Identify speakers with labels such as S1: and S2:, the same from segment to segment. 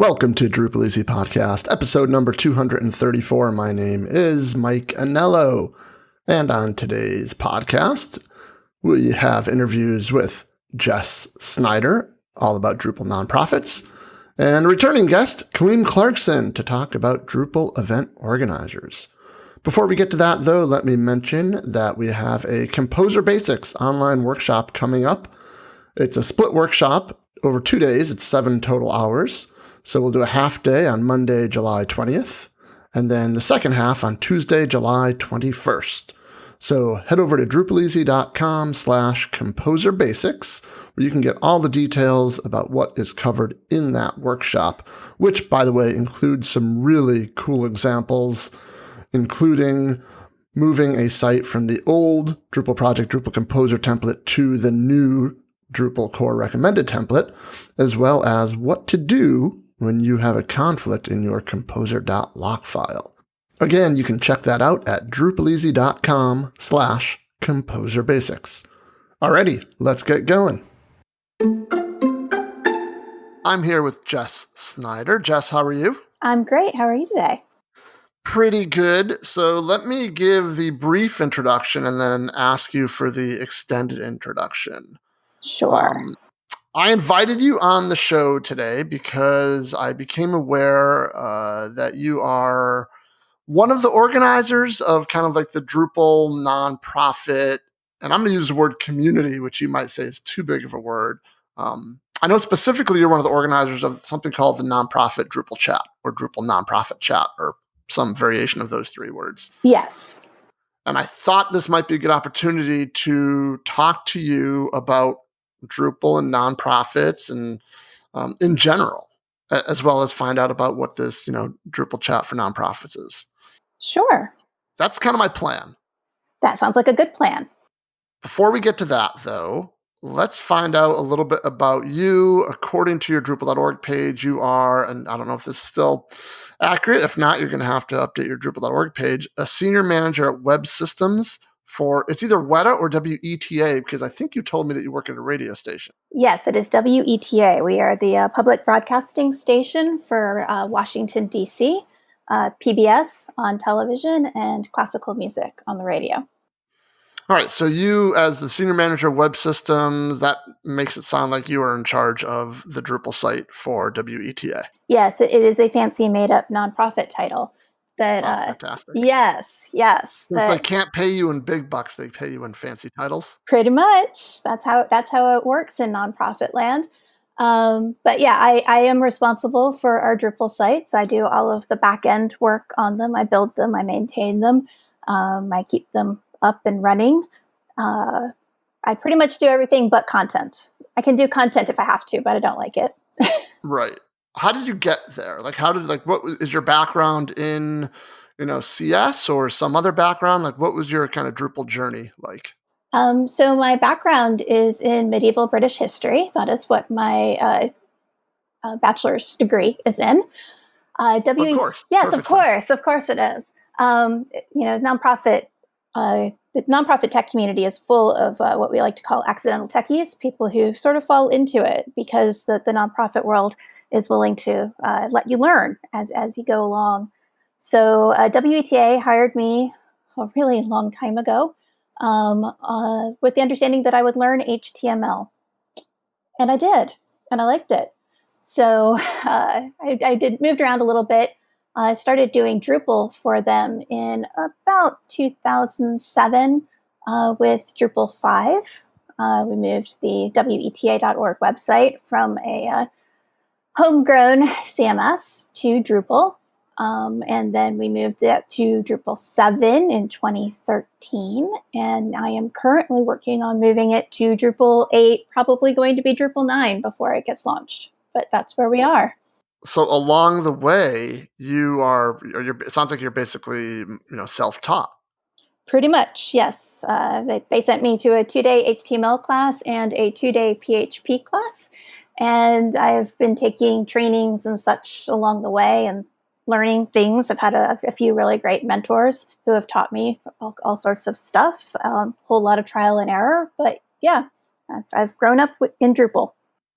S1: Welcome to DrupalEasy Podcast, episode number 234. My name is Mike Anello, and on today's podcast, we have interviews with Jess Snyder, all about Drupal nonprofits, and a returning guest, Kaleem Clarkson, to talk about Drupal Event Organizers. Before we get to that, though, let me mention that we have a Composer Basics online workshop coming up. It's a split workshop over 2 days. It's 7 total hours. So we'll do a half day on Monday, July 20th, and then the second half on Tuesday, July 21st. So head over to DrupalEasy.com/composerbasics, where you can get all the details about what is covered in that workshop, which, by the way, includes some really cool examples, including moving a site from the old Drupal project Drupal Composer template to the new Drupal core recommended template, as well as what to do when you have a conflict in your composer.lock file. Again, you can check that out at DrupalEasy.com/composerbasics. Alrighty, let's get going. I'm here with Jess Snyder. Jess, how are you?
S2: I'm great. How are you today?
S1: Pretty good. So let me give the brief introduction and then ask you for the extended introduction.
S2: Sure.
S1: I invited you on the show today because I became aware that you are one of the organizers of kind of like the Drupal nonprofit, and I'm going to use the word community, which you might say is too big of a word. I know specifically you're one of the organizers of something called the Nonprofit Drupal Chat or Drupal Nonprofit Chat or some variation of those three words.
S2: Yes.
S1: And I thought this might be a good opportunity to talk to you about Drupal and nonprofits and in general, as well as find out about what this, Drupal chat for nonprofits is.
S2: Sure.
S1: That's kind of my plan.
S2: That sounds like a good plan.
S1: Before we get to that, though, let's find out a little bit about you. According to your Drupal.org page, you are, and I don't know if this is still accurate. If not, you're going to have to update your Drupal.org page, a senior manager at Web Systems for, it's either WETA or WETA, because I think you told me that you work at a radio station.
S2: Yes, it is WETA. We are the public broadcasting station for Washington, D.C., PBS on television, and classical music on the radio.
S1: All right, so you, as the senior manager of Web Systems, that makes it sound like you are in charge of the Drupal site for WETA.
S2: Yes, it is a fancy made-up nonprofit title.
S1: Fantastic.
S2: Yes.
S1: If they can't pay you in big bucks, they pay you in fancy titles.
S2: Pretty much. That's how it works in nonprofit land. But yeah, I am responsible for our Drupal sites. I do all of the back-end work on them. I build them. I maintain them. I keep them up and running. I pretty much do everything but content. I can do content if I have to, but I don't like it.
S1: Right. How did you get there? What is your background in, CS or some other background? Like, what was your kind of Drupal journey like?
S2: So my background is in medieval British history. That is what my bachelor's degree is in.
S1: Of course.
S2: Yes, of course it is. The nonprofit tech community is full of what we like to call accidental techies, people who sort of fall into it because the nonprofit world is willing to let you learn as you go along. So WETA hired me a really long time ago with the understanding that I would learn HTML. And I did, and I liked it. So I moved around a little bit. I started doing Drupal for them in about 2007 with Drupal 5. We moved the WETA.org website from a homegrown CMS to Drupal. And then we moved that to Drupal 7 in 2013. And I am currently working on moving it to Drupal 8, probably going to be Drupal 9 before it gets launched. But that's where we are.
S1: So along the way, it sounds like you're basically, self-taught.
S2: Pretty much, yes. They sent me to a 2-day HTML class and a 2-day PHP class. And I've been taking trainings and such along the way and learning things. I've had a few really great mentors who have taught me all sorts of stuff, a whole lot of trial and error. But yeah, I've grown up in Drupal.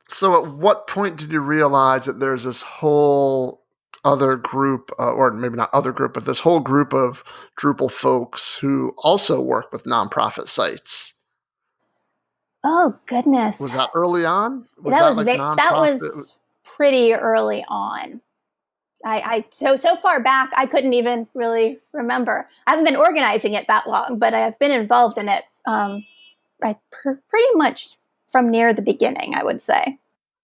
S1: So at what point did you realize that there's this whole other group, or maybe not other group, but this whole group of Drupal folks who also work with nonprofit sites?
S2: Oh goodness,
S1: Was that early on? Was
S2: that
S1: that
S2: was
S1: like
S2: that
S1: nonprofit?
S2: was pretty early on. So far back, I couldn't even really remember. I haven't been organizing it that long, but I've been involved in it pretty much from near the beginning, I would say.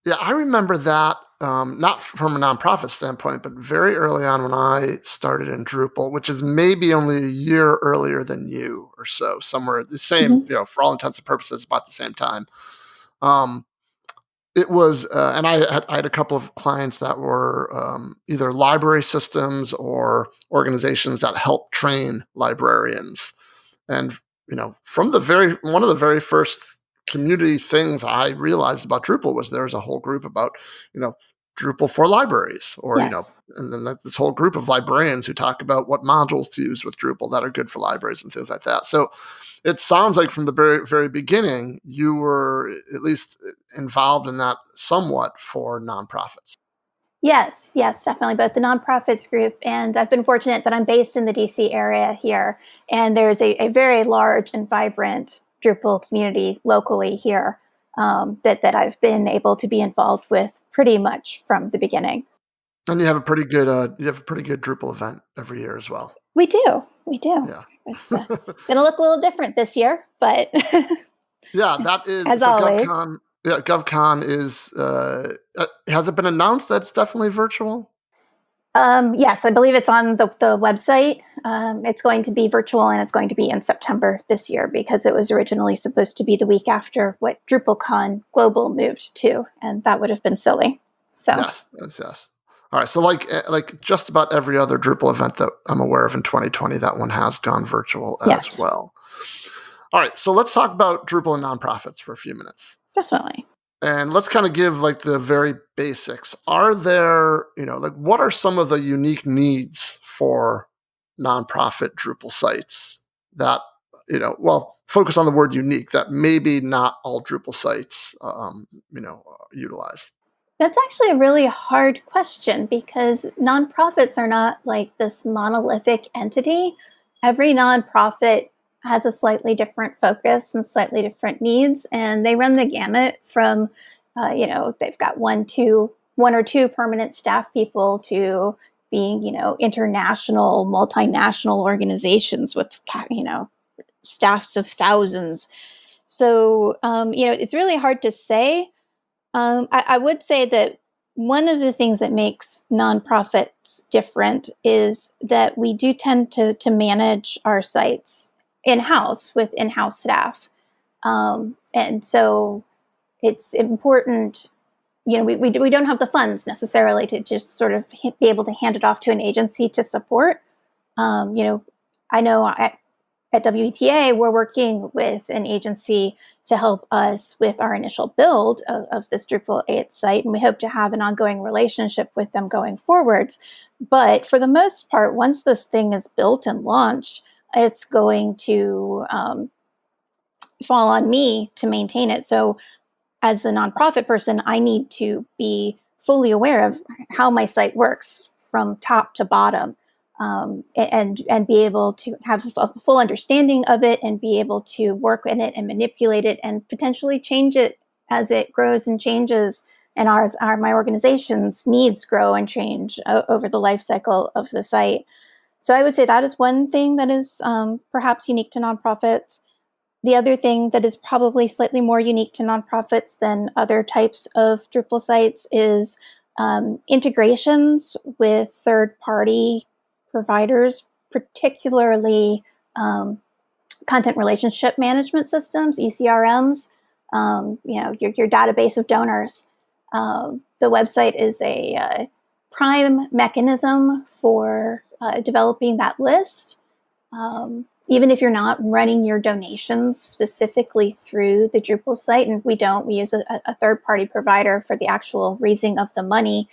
S1: Yeah, I remember that, not from a nonprofit standpoint, but very early on when I started in Drupal, which is maybe only a year earlier than you or so, somewhere the same,
S2: Mm-hmm.
S1: for all intents and purposes, about the same time. Um, it was, and I had a couple of clients that were either library systems or organizations that help train librarians. And from one of the very first community things I realized about Drupal was there was a whole group about you know Drupal for libraries, or
S2: Yes.
S1: and then this whole group of librarians who talk about what modules to use with Drupal that are good for libraries and things like that. So it sounds like from the very very beginning you were at least involved in that somewhat for nonprofits.
S2: Yes, yes, definitely. Both the nonprofits group, and I've been fortunate that I'm based in the DC area here, and there's a very large and vibrant Drupal community locally here that I've been able to be involved with pretty much from the beginning.
S1: And you have a pretty good Drupal event every year as well.
S2: We do.
S1: Yeah.
S2: It's going to look a little different this year, but
S1: Yeah, that is
S2: as
S1: so
S2: always.
S1: GovCon. Yeah, GovCon is. Has it been announced that it's definitely virtual?
S2: Yes, I believe it's on the website. It's going to be virtual and it's going to be in September this year because it was originally supposed to be the week after what DrupalCon Global moved to, and that would have been silly. So,
S1: Yes, yes, yes. All right, so like just about every other Drupal event that I'm aware of in 2020, that one has gone virtual as
S2: yes,
S1: well. All right, so let's talk about Drupal and nonprofits for a few minutes.
S2: definitely.
S1: And let's kind of give like the very basics. Are there, like what are some of the unique needs for nonprofit Drupal sites that, focus on the word unique that maybe not all Drupal sites, utilize?
S2: That's actually a really hard question because nonprofits are not like this monolithic entity. Every nonprofit has a slightly different focus and slightly different needs, and they run the gamut from, they've got one or two permanent staff people to being, international, multinational organizations with, staffs of thousands. So, it's really hard to say. I would say that one of the things that makes nonprofits different is that we do tend to manage our sites in house with in house staff. And so it's important, we don't have the funds necessarily to just sort of be able to hand it off to an agency to support. You know, I know at WETA, we're working with an agency to help us with our initial build of this Drupal 8 site, and we hope to have an ongoing relationship with them going forwards. But for the most part, once this thing is built and launched, it's going to fall on me to maintain it. So as a nonprofit person, I need to be fully aware of how my site works from top to bottom, and be able to have a full understanding of it and be able to work in it and manipulate it and potentially change it as it grows and changes. And my organization's needs grow and change over the life cycle of the site. So I would say that is one thing that is perhaps unique to nonprofits. The other thing that is probably slightly more unique to nonprofits than other types of Drupal sites is integrations with third-party providers, particularly content relationship management systems, ECRMs. Your database of donors. The website is a prime mechanism for developing that list. Even if you're not running your donations specifically through the Drupal site, and we use a third-party provider for the actual raising of the money.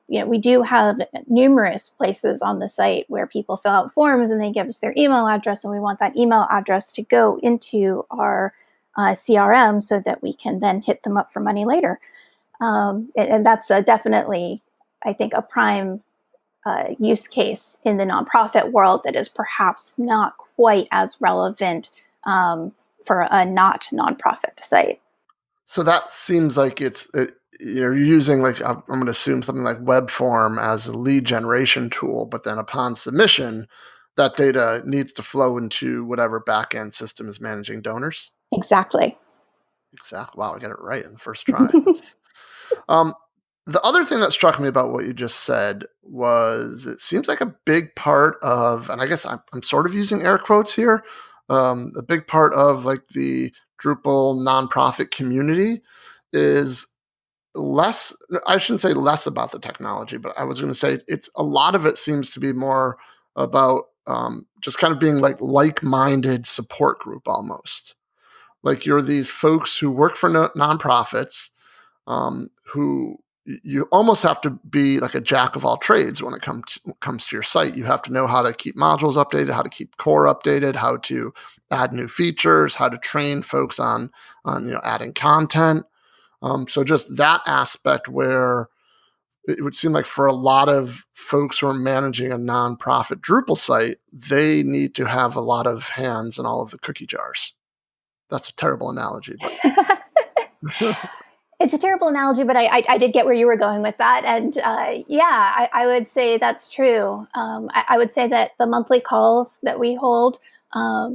S2: We do have numerous places on the site where people fill out forms and they give us their email address, and we want that email address to go into our CRM so that we can then hit them up for money later. And that's definitely, I think, a prime use case in the nonprofit world that is perhaps not quite as relevant for a not nonprofit site.
S1: So that seems like you're using, like, I'm going to assume something like web form as a lead generation tool, but then upon submission, that data needs to flow into whatever backend system is managing donors.
S2: Exactly.
S1: Exactly. Wow, I got it right in the first try. Um, the other thing that struck me about what you just said was it seems like a big part of, and I guess I'm sort of using air quotes here, a big part of like the Drupal nonprofit community is less, I shouldn't say less about the technology, but I was going to say it's a lot of it seems to be more about just kind of being like-minded support group almost. Like you're these folks who work for nonprofits who you almost have to be like a jack of all trades when it comes to your site. You have to know how to keep modules updated, how to keep core updated, how to add new features, how to train folks on adding content. So just that aspect where it would seem like for a lot of folks who are managing a nonprofit Drupal site, they need to have a lot of hands in all of the cookie jars. That's a terrible analogy, but
S2: It's a terrible analogy, but I did get where you were going with that. And I would say that's true. I would say that the monthly calls that we hold,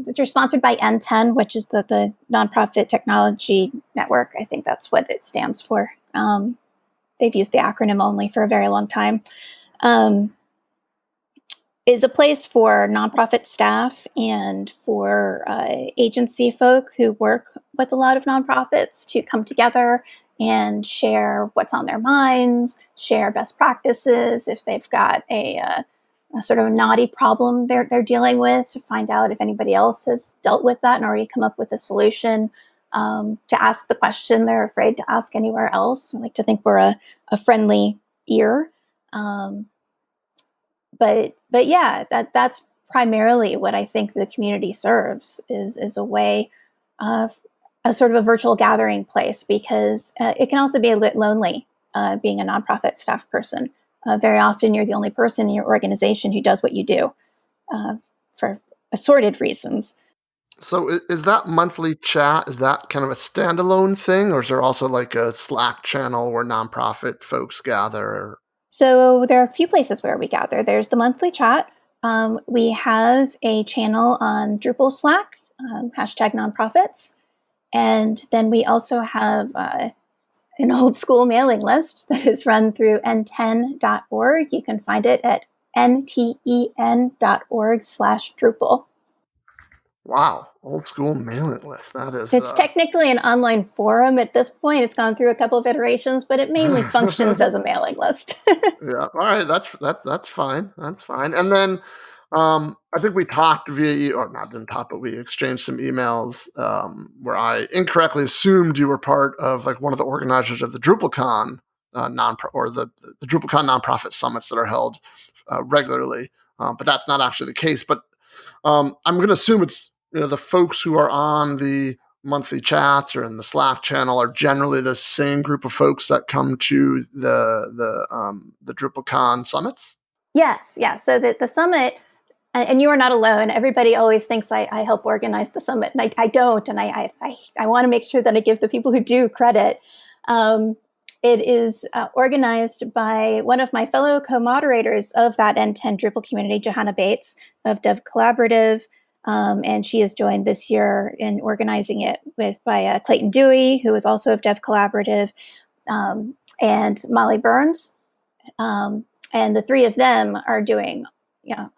S2: which are sponsored by N10, which is the Nonprofit Technology Network. I think that's what it stands for. They've used the acronym only for a very long time. Is a place for nonprofit staff and for agency folk who work with a lot of nonprofits to come together and share what's on their minds, share best practices if they've got a sort of a knotty problem they're dealing with, to find out if anybody else has dealt with that and already come up with a solution, to ask the question they're afraid to ask anywhere else. I like to think we're a friendly ear. But yeah, that's primarily what I think the community serves is a way of a sort of a virtual gathering place, because it can also be a bit lonely being a nonprofit staff person. Very often you're the only person in your organization who does what you do for assorted reasons.
S1: So is that monthly chat, is that kind of a standalone thing, or is there also like a Slack channel where nonprofit folks gather?
S2: So there are a few places where we gather. There's the monthly chat. We have a channel on Drupal Slack, hashtag nonprofits. And then we also have an old school mailing list that is run through n10.org. You can find it at nten.org/Drupal.
S1: Wow, old school mailing list. That is.
S2: It's technically an online forum at this point. It's gone through a couple of iterations, but it mainly functions as a mailing list.
S1: Yeah. All right. That's fine. That's fine. And then I think we talked or not didn't talk, but we exchanged some emails where I incorrectly assumed you were part of like one of the organizers of the DrupalCon the DrupalCon nonprofit summits that are held regularly. But that's not actually the case. But I'm going to assume it's the folks who are on the monthly chats or in the Slack channel are generally the same group of folks that come to the DrupalCon summits.
S2: Yes. So the summit, and you are not alone. Everybody always thinks I help organize the summit, and I don't. And I want to make sure that I give the people who do credit. It is organized by one of my fellow co-moderators of that N10 Drupal community, Johanna Bates of Dev Collaborative. And she has joined this year in organizing it by Clayton Dewey, who is also of Dev Collaborative, and Molly Burns. And the three of them are doing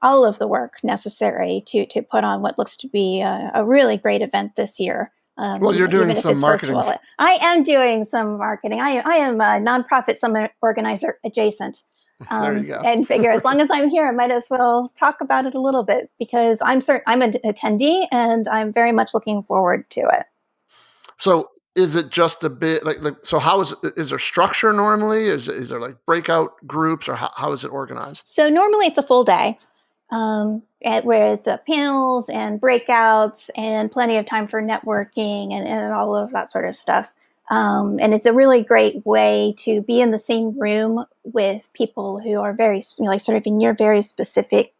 S2: all of the work necessary to put on what looks to be a really great event this year.
S1: Well, you're doing some marketing.
S2: Virtual. I am doing some marketing. I am a nonprofit summit organizer adjacent.
S1: There you go.
S2: And figure as long as I'm here, I might as well talk about it a little bit, because I'm an attendee and I'm very much looking forward to it.
S1: So is it just a bit so how is there structure normally? Is there like breakout groups, or how is it organized?
S2: So normally it's a full day. with the panels and breakouts and plenty of time for networking and all of that sort of stuff. And it's a really great way to be in the same room with people who are very, sort of in your very specific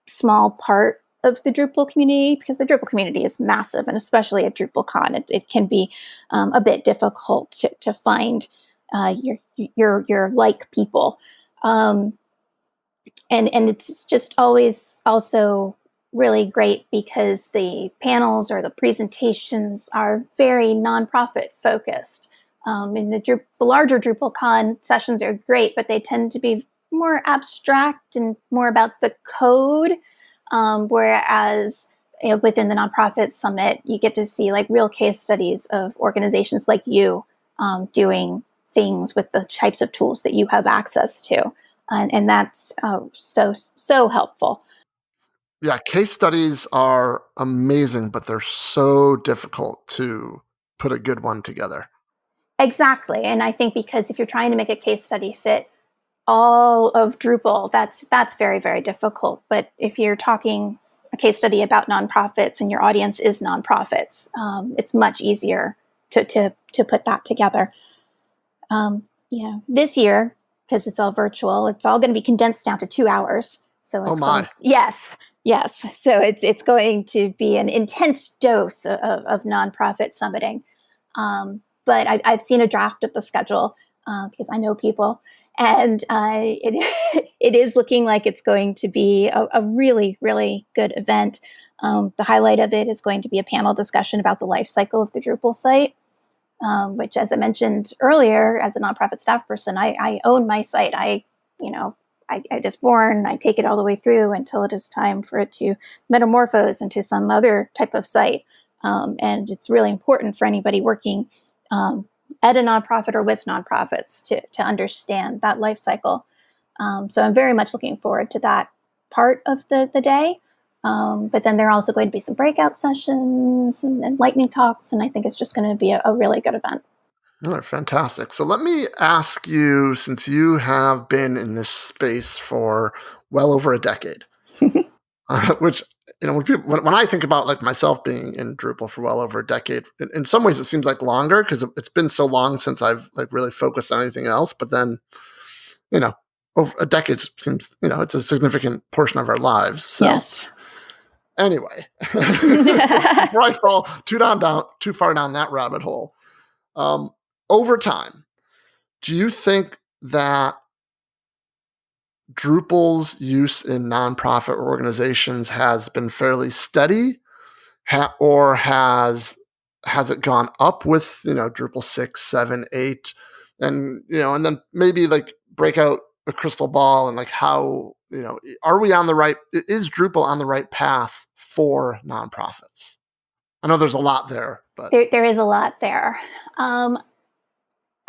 S2: small part of the Drupal community, because the Drupal community is massive, and especially at DrupalCon, it can be a bit difficult to find your like people. And it's just always also really great because the panels or the presentations are very nonprofit focused. And the larger DrupalCon sessions are great, but they tend to be more abstract and more about the code. Whereas within the Nonprofit Summit, you get to see like real case studies of organizations like you doing things with the types of tools that you have access to. And that's so helpful.
S1: Yeah, case studies are amazing, but they're so difficult to put a good one together.
S2: Exactly. And I think because if you're trying to make a case study fit all of Drupal, that's very, very difficult. But if you're talking a case study about nonprofits and your audience is nonprofits, it's much easier to put that together. This year, because it's all virtual, it's all going to be condensed down to 2 hours. So it's yes. So it's going to be an intense dose of nonprofit summiting. But I've seen a draft of the schedule because I know people, and it is looking like it's going to be a really, really good event. The highlight of it is going to be a panel discussion about the life cycle of the Drupal site. Which, as I mentioned earlier, as a nonprofit staff person, I own my site. I just born, I take it all the way through until it is time for it to metamorphose into some other type of site. And it's really important for anybody working at a nonprofit or with nonprofits to understand that life cycle. So I'm very much looking forward to that part of the day. But then there are also going to be some breakout sessions and lightning talks, and I think it's just going to be a really good event.
S1: All right, fantastic. So let me ask you, since you have been in this space for well over a decade, which when I think about like myself being in Drupal for well over a decade, in some ways it seems like longer because it's been so long since I've like really focused on anything else. But then, over a decade seems it's a significant portion of our lives. So.
S2: Yes.
S1: Anyway, before I fall too far down that rabbit hole, over time, do you think that Drupal's use in nonprofit organizations has been fairly steady, or has it gone up with Drupal 6, 7, 8, and and then maybe like break out a crystal ball and like how are we on the right? Is Drupal on the right path for nonprofits? I know there's a lot there, but
S2: there is a lot there.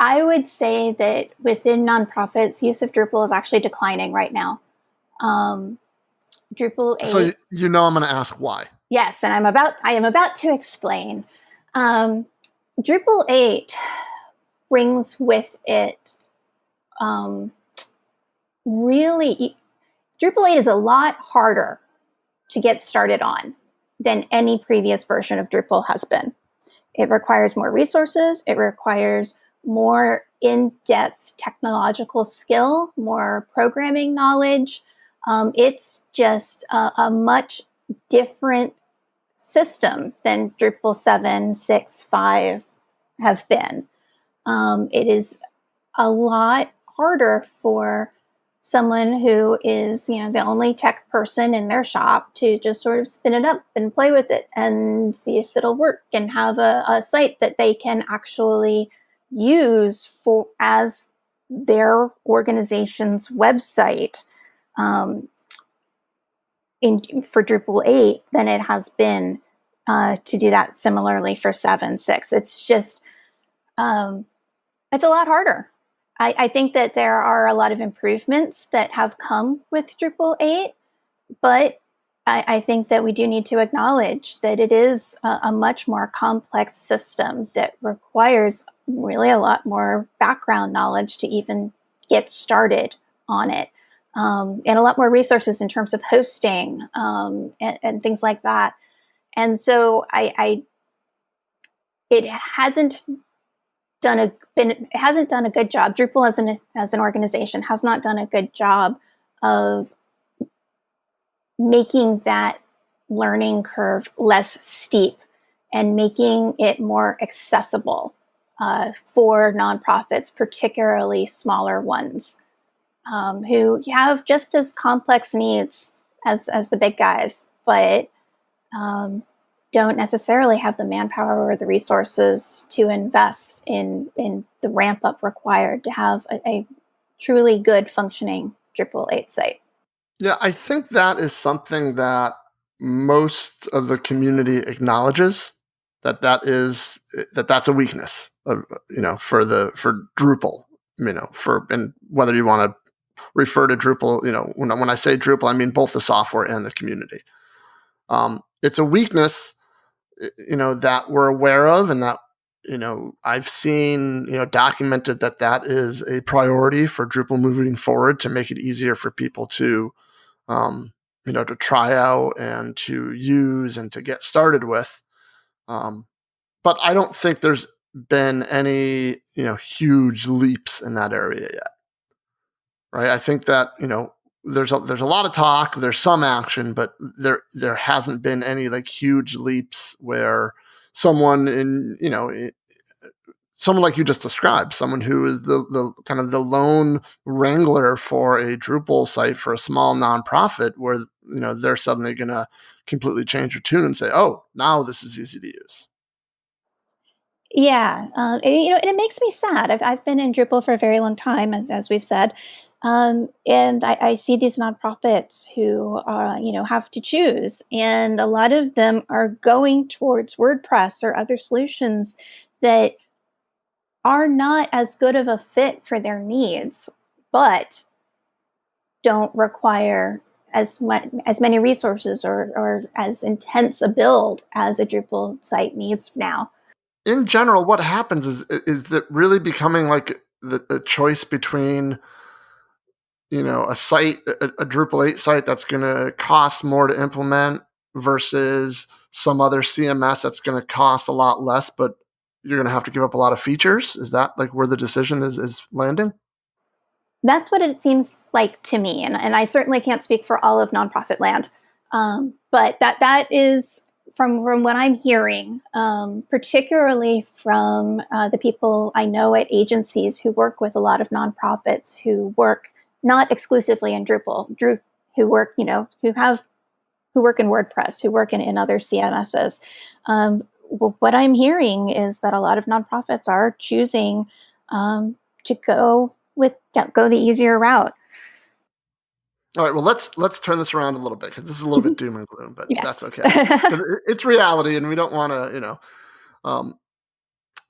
S2: I would say that within nonprofits, use of Drupal is actually declining right now. Drupal 8.
S1: So I'm going to ask why.
S2: Yes, and I am about to explain. Drupal 8 brings with it really. Drupal 8 is a lot harder to get started on than any previous version of Drupal has been. It requires more resources. It requires more in-depth technological skill, more programming knowledge. It's just a much different system than Drupal 7, 6, 5 have been. It is a lot harder for someone who is, the only tech person in their shop to just sort of spin it up and play with it and see if it'll work and have a site that they can actually use as their organization's website for Drupal 8 than it has been to do that similarly for 7, 6. It's just, it's a lot harder. I think that there are a lot of improvements that have come with Drupal 8, but I think that we do need to acknowledge that it is a much more complex system that requires really a lot more background knowledge to even get started on it. and a lot more resources in terms of hosting and things like that. And so it hasn't done a good job. Drupal as an organization has not done a good job of making that learning curve less steep and making it more accessible for nonprofits, particularly smaller ones, who have just as complex needs as the big guys, but don't necessarily have the manpower or the resources to invest in the ramp up required to have a truly good functioning Drupal 8 site.
S1: Yeah, I think that is something that most of the community acknowledges, that's a weakness of, for Drupal, and whether you want to refer to Drupal, when I say Drupal, I mean both the software and the community. It's a weakness, that we're aware of, and that, I've seen, documented that is a priority for Drupal moving forward, to make it easier for people to, to try out and to use and to get started with. But I don't think there's been any, huge leaps in that area yet. Right. I think that, there's a lot of talk, there's some action, but there hasn't been any like huge leaps where someone someone like you just described, someone who is the kind of the lone wrangler for a Drupal site for a small nonprofit, where they're suddenly going to completely change your tune and say, "Oh, now this is easy to use."
S2: Yeah, it makes me sad. I've been in Drupal for a very long time, as we've said, and I see these nonprofits who have to choose, and a lot of them are going towards WordPress or other solutions that are not as good of a fit for their needs, but don't require as many resources or as intense a build as a Drupal site needs now.
S1: In general, what happens is that really becoming like a choice between, a site, a Drupal 8 site that's going to cost more to implement versus some other CMS that's going to cost a lot less, but you're going to have to give up a lot of features. Is that like where the decision is landing?
S2: That's what it seems like to me, and I certainly can't speak for all of nonprofit land, but that is from what I'm hearing, particularly from the people I know at agencies who work with a lot of nonprofits who work not exclusively in Drupal, who work who work in WordPress, who work in other CMSs. What I'm hearing is that a lot of nonprofits are choosing to go the easier route.
S1: All right, well, let's turn this around a little bit, because this is a little bit doom and gloom, but that's
S2: Yes.
S1: okay. 'Cause it's reality, and we don't want to,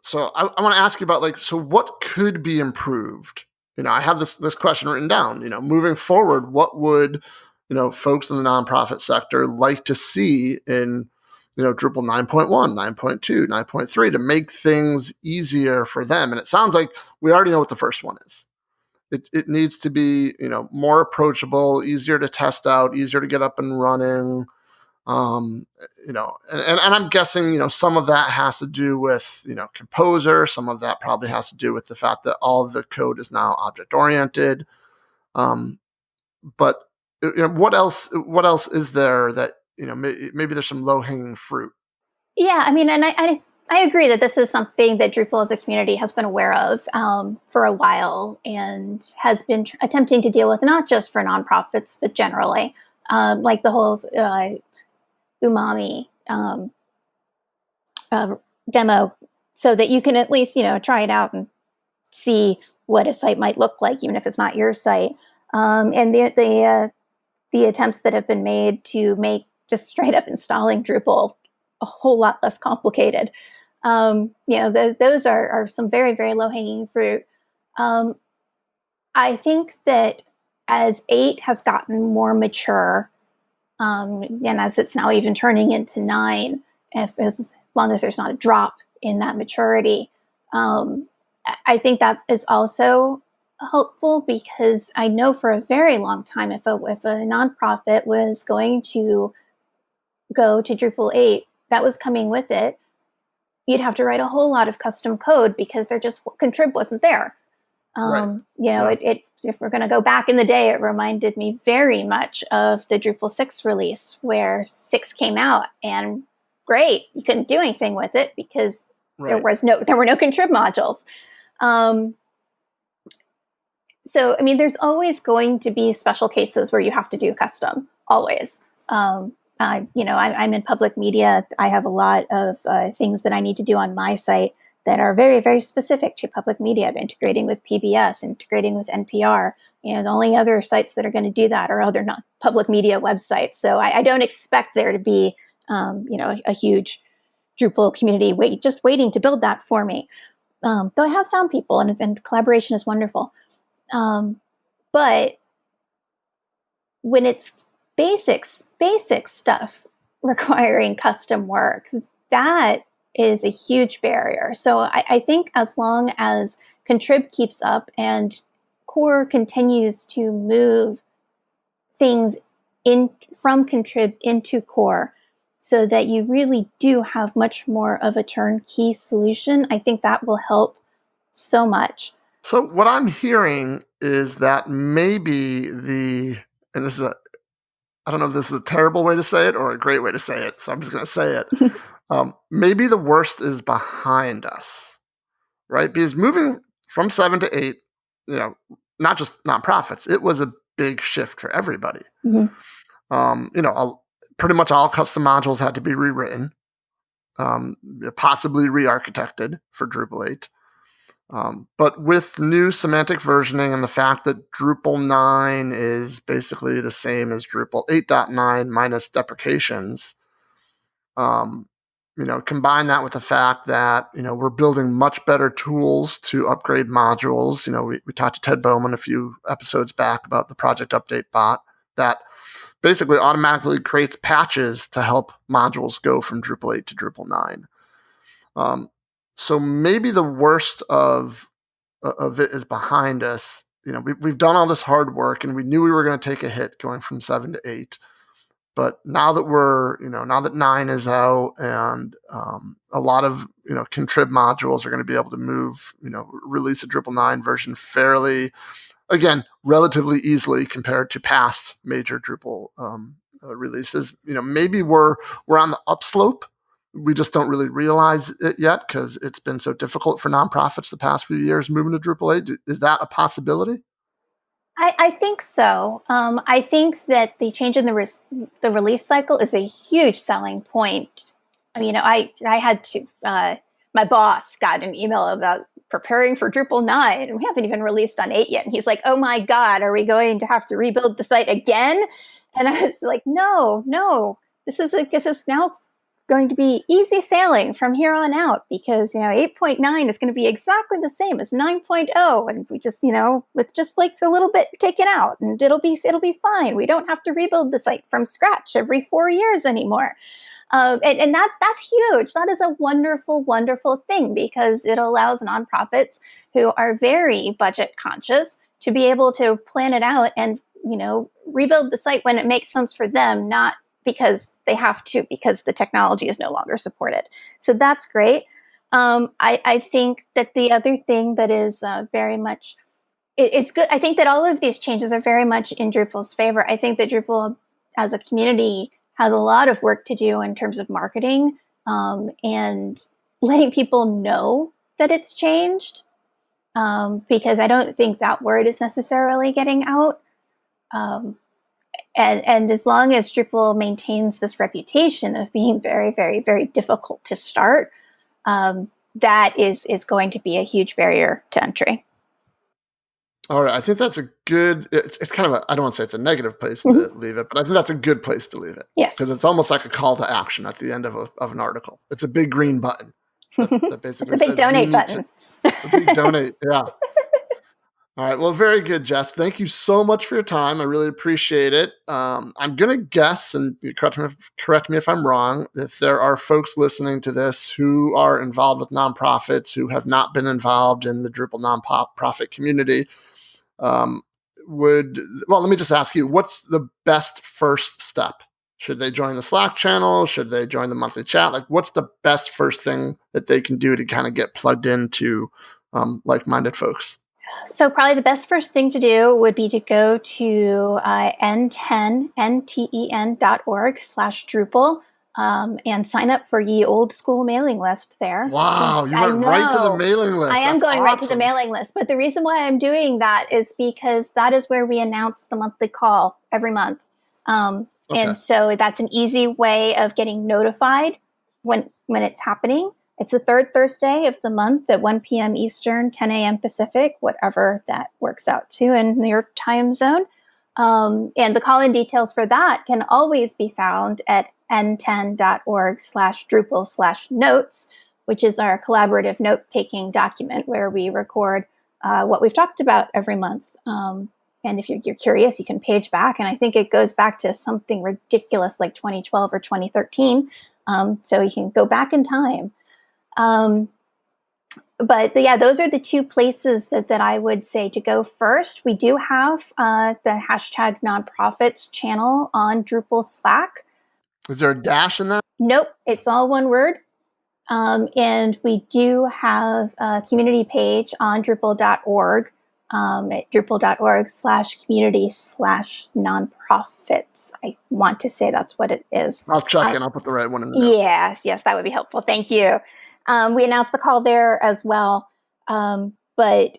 S1: So I want to ask you about, like, so what could be improved? I have this question written down. Moving forward, what would folks in the nonprofit sector like to see in Drupal 9.1, 9.2, 9.3 to make things easier for them? And it sounds like we already know what the first one is. It needs to be more approachable, easier to test out, easier to get up and running. And I'm guessing, some of that has to do with, Composer. Some of that probably has to do with the fact that all of the code is now object oriented. But what else is there that, maybe there's some low hanging fruit?
S2: Yeah, I mean, and I agree that this is something that Drupal as a community has been aware of for a while, and has been attempting to deal with, not just for nonprofits, but generally, like the whole umami demo, so that you can at least try it out and see what a site might look like, even if it's not your site. And the attempts that have been made to make just straight up installing Drupal a whole lot less complicated. Those are some very, very low hanging fruit. I think that as 8 has gotten more mature, and as it's now even turning into 9, as long as there's not a drop in that maturity, I think that is also helpful because I know for a very long time if a nonprofit was going to go to Drupal 8, that was coming with it, you'd have to write a whole lot of custom code because there just contrib wasn't there.
S1: Right.
S2: It if we're going to go back in the day, it reminded me very much of the Drupal 6 release where 6 came out and great, you couldn't do anything with it because there were no contrib modules. So, I mean, there's always going to be special cases where you have to do custom, always. I'm in public media. I have a lot of things that I need to do on my site that are very, very specific to public media, integrating with PBS, integrating with NPR. The only other sites that are going to do that are other not public media websites. So I don't expect there to be, a huge Drupal community just waiting to build that for me. Though I have found people, and collaboration is wonderful. But when it's basic stuff requiring custom work, that is a huge barrier. So I think as long as contrib keeps up and core continues to move things in from contrib into core so that you really do have much more of a turnkey solution, I think that will help so much.
S1: So what I'm hearing is that maybe and this is I don't know if this is a terrible way to say it or a great way to say it, so I'm just going to say it. Maybe the worst is behind us, right? Because moving from 7 to 8, not just nonprofits, it was a big shift for everybody.
S2: Mm-hmm.
S1: Pretty much all custom modules had to be rewritten, possibly re-architected for Drupal 8. But with new semantic versioning and the fact that Drupal 9 is basically the same as Drupal 8.9 minus deprecations, combine that with the fact that, we're building much better tools to upgrade modules. We talked to Ted Bowman a few episodes back about the project update bot that basically automatically creates patches to help modules go from Drupal 8 to Drupal 9. So maybe the worst of it is behind us. We've done all this hard work and we knew we were going to take a hit going from 7 to 8. But now that now that 9 is out and a lot of, contrib modules are going to be able to move, release a Drupal 9 version fairly, again, relatively easily compared to past major Drupal releases. Maybe we're on the upslope. We just don't really realize it yet because it's been so difficult for nonprofits the past few years moving to Drupal 8. Is that a possibility?
S2: I think so. I think that the change in the release cycle is a huge selling point. I had to, my boss got an email about preparing for Drupal 9, and we haven't even released on 8 yet. And he's like, oh my God, are we going to have to rebuild the site again? And I was like, no, this is now going to be easy sailing from here on out because 8.9 is going to be exactly the same as 9.0, and we just with just like a little bit taken out, and it'll be fine. We don't have to rebuild the site from scratch every 4 years anymore. And that's huge. That is a wonderful thing because it allows nonprofits who are very budget conscious to be able to plan it out and rebuild the site when it makes sense for them, not because they have to, because the technology is no longer supported. So that's great. I think that the other thing that is very much, it's good. I think that all of these changes are very much in Drupal's favor. I think that Drupal as a community has a lot of work to do in terms of marketing and letting people know that it's changed because I don't think that word is necessarily getting out. And as long as Drupal maintains this reputation of being very, very, very difficult to start, that is going to be a huge barrier to entry.
S1: All right. I think that's a good, it's kind of I don't want to say it's a negative place to leave it, but I think that's a good place to leave it.
S2: Yes.
S1: Because it's almost like a call to action at the end of an article. It's a big green button. That basically
S2: it's a big donate button.
S1: A big donate, yeah. All right. Well, very good, Jess. Thank you so much for your time. I really appreciate it. I'm going to guess, and correct me if I'm wrong, if there are folks listening to this who are involved with nonprofits who have not been involved in the Drupal nonprofit community, Well, let me just ask you, what's the best first step? Should they join the Slack channel? Should they join the monthly chat? Like, what's the best first thing that they can do to kind of get plugged into like-minded folks?
S2: So probably the best first thing to do would be to go to nten.org/Drupal and sign up for ye old school mailing list there.
S1: Wow, you went right to the mailing list.
S2: I am
S1: That's
S2: going
S1: awesome.
S2: right to the mailing list. But the reason why I'm doing that is because that is where we announce the monthly call every month. And so that's an easy way of getting notified when it's happening. It's the third Thursday of the month at 1 p.m. Eastern, 10 a.m. Pacific, whatever that works out to in your time zone. And the call-in details for that can always be found at n10.org/Drupal/notes, which is our collaborative note-taking document where we record what we've talked about every month. And if you're curious, you can page back. And I think it goes back to something ridiculous like 2012 or 2013. So you can go back in time. But those are the two places that I would say to go first. We do have the #nonprofits channel on Drupal Slack.
S1: Is there a dash in that?
S2: Nope, it's all one word. And we do have a community page on Drupal.org at Drupal.org/community/nonprofits. I want to say that's what it is.
S1: I'll check and I'll put the right one in the notes.
S2: Yes, that would be helpful. Thank you. We announced the call there as well. But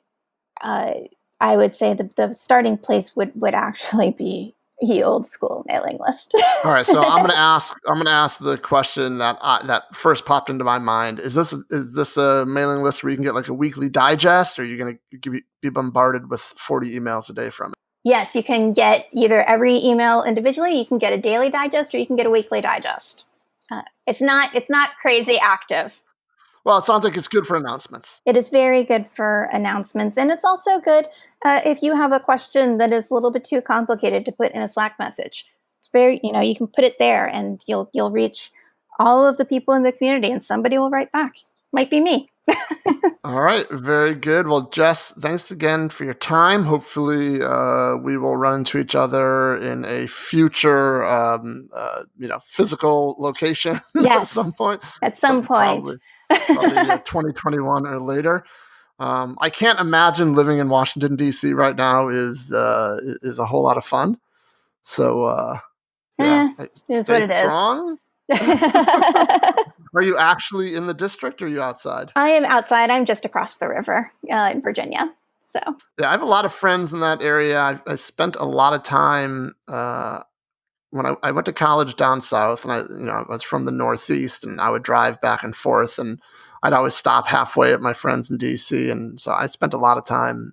S2: I would say the starting place would actually be the old school mailing list.
S1: All right, so I'm going to ask the question that first popped into my mind. Is this a mailing list where you can get like a weekly digest, or are you going to be bombarded with 40 emails a day from it?
S2: Yes, you can get either every email individually, you can get a daily digest, or you can get a weekly digest. It's not crazy active.
S1: Well, it sounds like it's good for announcements.
S2: It is very good for announcements. And it's also good if you have a question that is a little bit too complicated to put in a Slack message. It's very, you can put it there and you'll reach all of the people in the community and somebody will write back. Might be me.
S1: All right. Very good. Well, Jess, thanks again for your time. Hopefully we will run into each other in a future, physical location
S2: yes,
S1: at some point.
S2: Probably
S1: 2021 or later. I can't imagine living in Washington, D.C. right now is a whole lot of fun. So, stay strong. Are you actually in the district or are you outside?
S2: I am outside. I'm just across the river in Virginia. So
S1: yeah, I have a lot of friends in that area. I spent a lot of time when I went to college down south, and I was from the Northeast, and I would drive back and forth, and I'd always stop halfway at my friends in DC, and so I spent a lot of time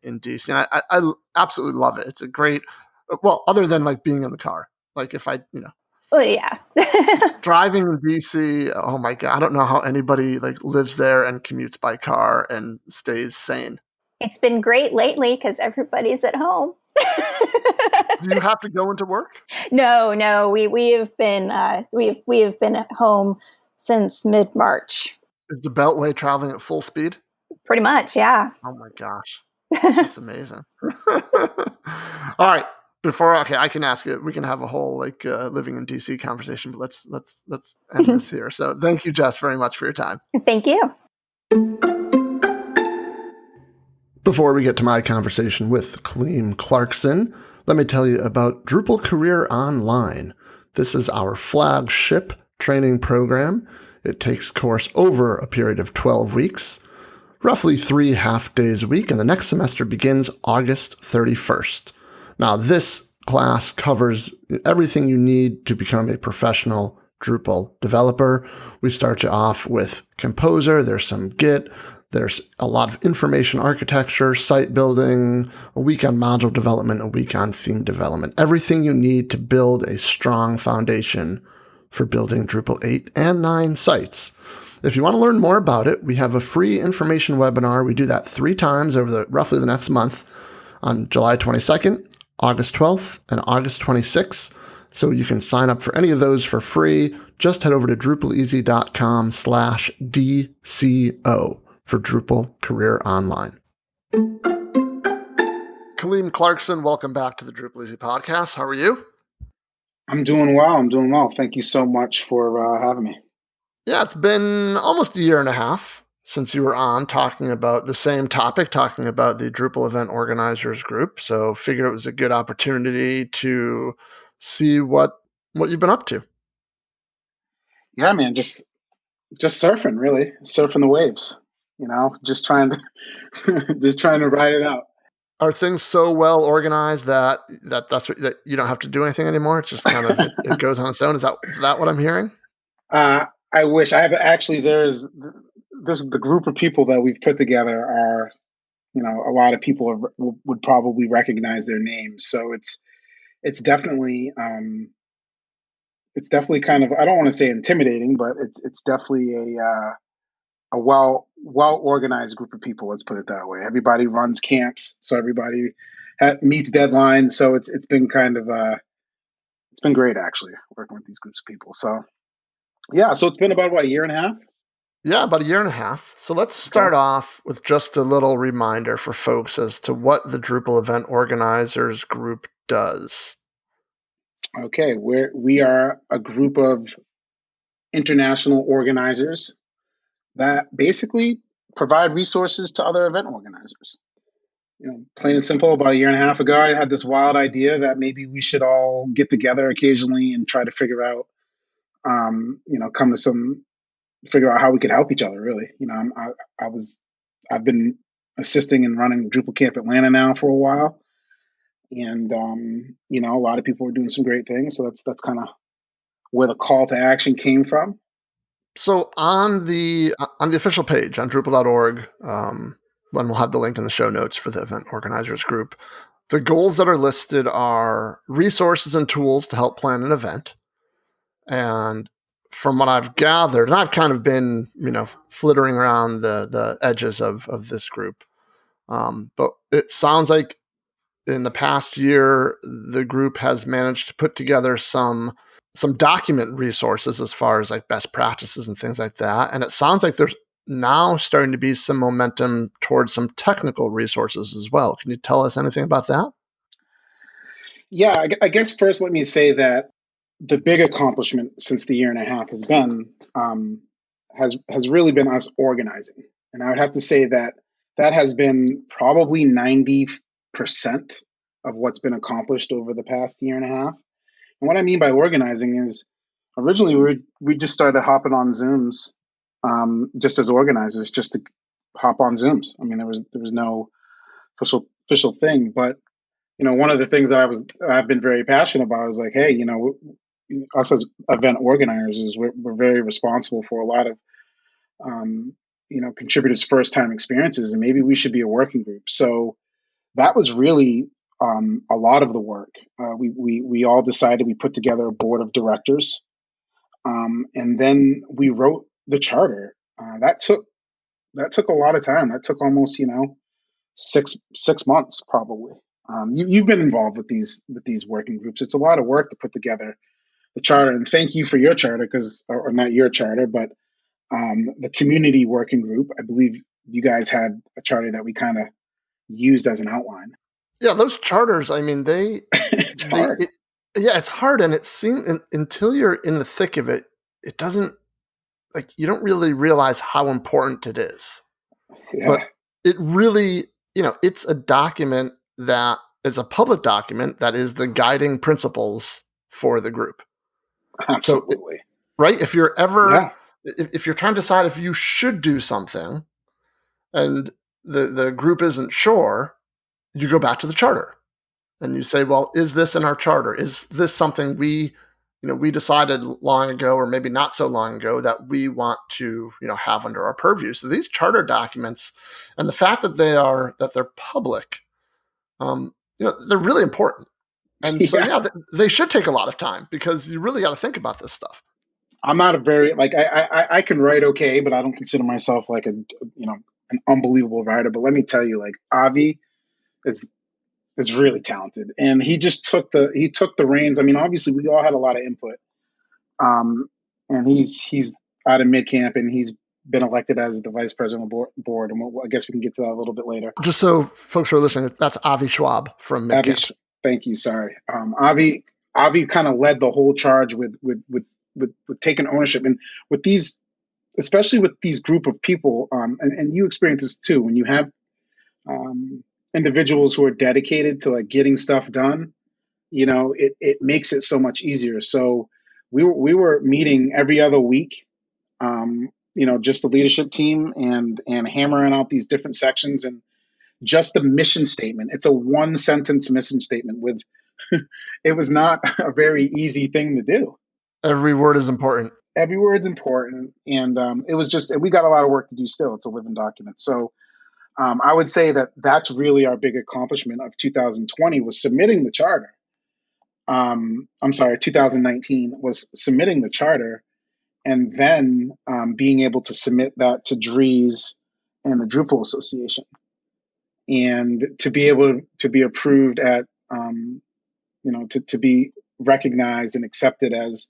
S1: in DC, and I absolutely love it. It's a great, other than like being in the car, like if
S2: Oh yeah,
S1: driving in DC. Oh my God, I don't know how anybody like lives there and commutes by car and stays sane.
S2: It's been great lately because everybody's at home.
S1: Do you have to go into work?
S2: No. We have been at home since mid-March.
S1: Is the Beltway traveling at full speed?
S2: Pretty much, yeah.
S1: Oh my gosh, that's amazing. All right, I can ask it. We can have a whole living in DC conversation, but let's end this here. So thank you, Jess, very much for your time.
S2: Thank you.
S1: Before we get to my conversation with Kaleem Clarkson, let me tell you about Drupal Career Online. This is our flagship training program. It takes course over a period of 12 weeks, roughly 3 half-days a week, and the next semester begins August 31st. Now, this class covers everything you need to become a professional Drupal developer. We start you off with Composer. There's some Git. There's a lot of information architecture, site building, a week on module development, a week on theme development. Everything you need to build a strong foundation for building Drupal 8 and 9 sites. If you want to learn more about it, we have a free information webinar. We do that 3 times over roughly the next month on July 22nd, August 12th, and August 26th. So you can sign up for any of those for free. Just head over to DrupalEasy.com/DCO for Drupal Career Online. Kaleem Clarkson, welcome back to the DrupalEasy podcast. How are you?
S3: I'm doing well. I'm doing well. Thank you so much for having me.
S1: Yeah, it's been almost a year and a half since you were on talking about the same topic, talking about the Drupal Event Organizers Group. So figured it was a good opportunity to see what you've been up to.
S3: Yeah, man, just surfing, really, surfing the waves. Just trying to just trying to ride it out.
S1: Are things so well organized that you don't have to do anything anymore? It's just kind of it goes on its own. Is that what I'm hearing?
S3: I wish I have actually. There's the group of people that we've put together are, a lot of people would probably recognize their names. So it's definitely kind of, I don't want to say intimidating, but it's definitely a well organized group of people. Let's put it that way. Everybody runs camps, so everybody meets deadlines. So it's been kind of it's been great actually working with these groups of people. So yeah, so it's been about what, a year and a half.
S1: Yeah, about a year and a half. So let's start off with just a little reminder for folks as to what the Drupal Event Organizers Group does.
S3: Okay, we are a group of international organizers that basically provide resources to other event organizers. Plain and simple, about a year and a half ago, I had this wild idea that maybe we should all get together occasionally and try to figure out, come to figure out how we could help each other. Really, I've been assisting and running Drupal Camp Atlanta now for a while, and a lot of people are doing some great things. So that's kind of where the call to action came from.
S1: So on the official page on Drupal.org, when we'll have the link in the show notes for the event organizers group, the goals that are listed are resources and tools to help plan an event. And from what I've gathered, and I've kind of been, flittering around the edges of this group, but it sounds like in the past year, the group has managed to put together some document resources as far as like best practices and things like that. And it sounds like there's now starting to be some momentum towards some technical resources as well. Can you tell us anything about that?
S3: Yeah, I guess first let me say that the big accomplishment since the year and a half has really been us organizing, and I would have to say that has been probably 90% of what's been accomplished over the past year and a half. And what I mean by organizing is, originally we just started hopping on Zooms, just as organizers, just to hop on Zooms. I mean, there was no official thing, but one of the things that I've been very passionate about is like, hey, us as event organizers, we're very responsible for a lot of, contributors' first time experiences, and maybe we should be a working group. So that was really a lot of the work. We all decided, we put together a board of directors, and then we wrote the charter. That took a lot of time. That took almost, 6 months probably. You've been involved with these working groups. It's a lot of work to put together the charter, and thank you for your charter, or not your charter, but the community working group. I believe you guys had a charter that we kind of used as an outline.
S1: Yeah, those charters. I mean,
S3: It's hard.
S1: it's hard, and it seems until you're in the thick of it, it doesn't like you don't really realize how important it is.
S3: Yeah,
S1: But it really, it's a document that is a public document that is the guiding principles for the group.
S3: absolutely.
S1: So, right, if you're ever,
S3: Yeah,
S1: if you're trying to decide if you should do something and the group isn't sure, you go back to the charter and you say, well, is this in our charter? Is this something we decided long ago, or maybe not so long ago, that we want to, have under our purview? So these charter documents, and the fact that they're public, they're really important. And so,
S3: yeah.
S1: they should take a lot of time because you really got to think about this stuff.
S3: I'm not a very, like, I can write okay, but I don't consider myself like an unbelievable writer. But let me tell you, like, Avi is really talented, and he just took the reins. I mean, obviously we all had a lot of input, and he's out of mid camp, and he's been elected as the vice president of board, and I guess we can get to that a little bit later.
S1: Just so folks who are listening, that's Avi Schwab from MidCamp.
S3: Thank you. Sorry, Avi kind of led the whole charge with taking ownership, and with these, especially with these group of people, and you experience this too, when you have individuals who are dedicated to like getting stuff done, it makes it so much easier. So we were meeting every other week, just the leadership team and hammering out these different sections and just the mission statement. It's a 1-sentence mission statement with, it was not a very easy thing to do.
S1: Every word is important.
S3: Every word's important. And it was just, and we got a lot of work to do still. It's a living document. So I would say that that's really our big accomplishment of 2020 was submitting the charter. 2019 was submitting the charter, and then being able to submit that to DREES and the Drupal Association, and to be able to be approved at, to be recognized and accepted as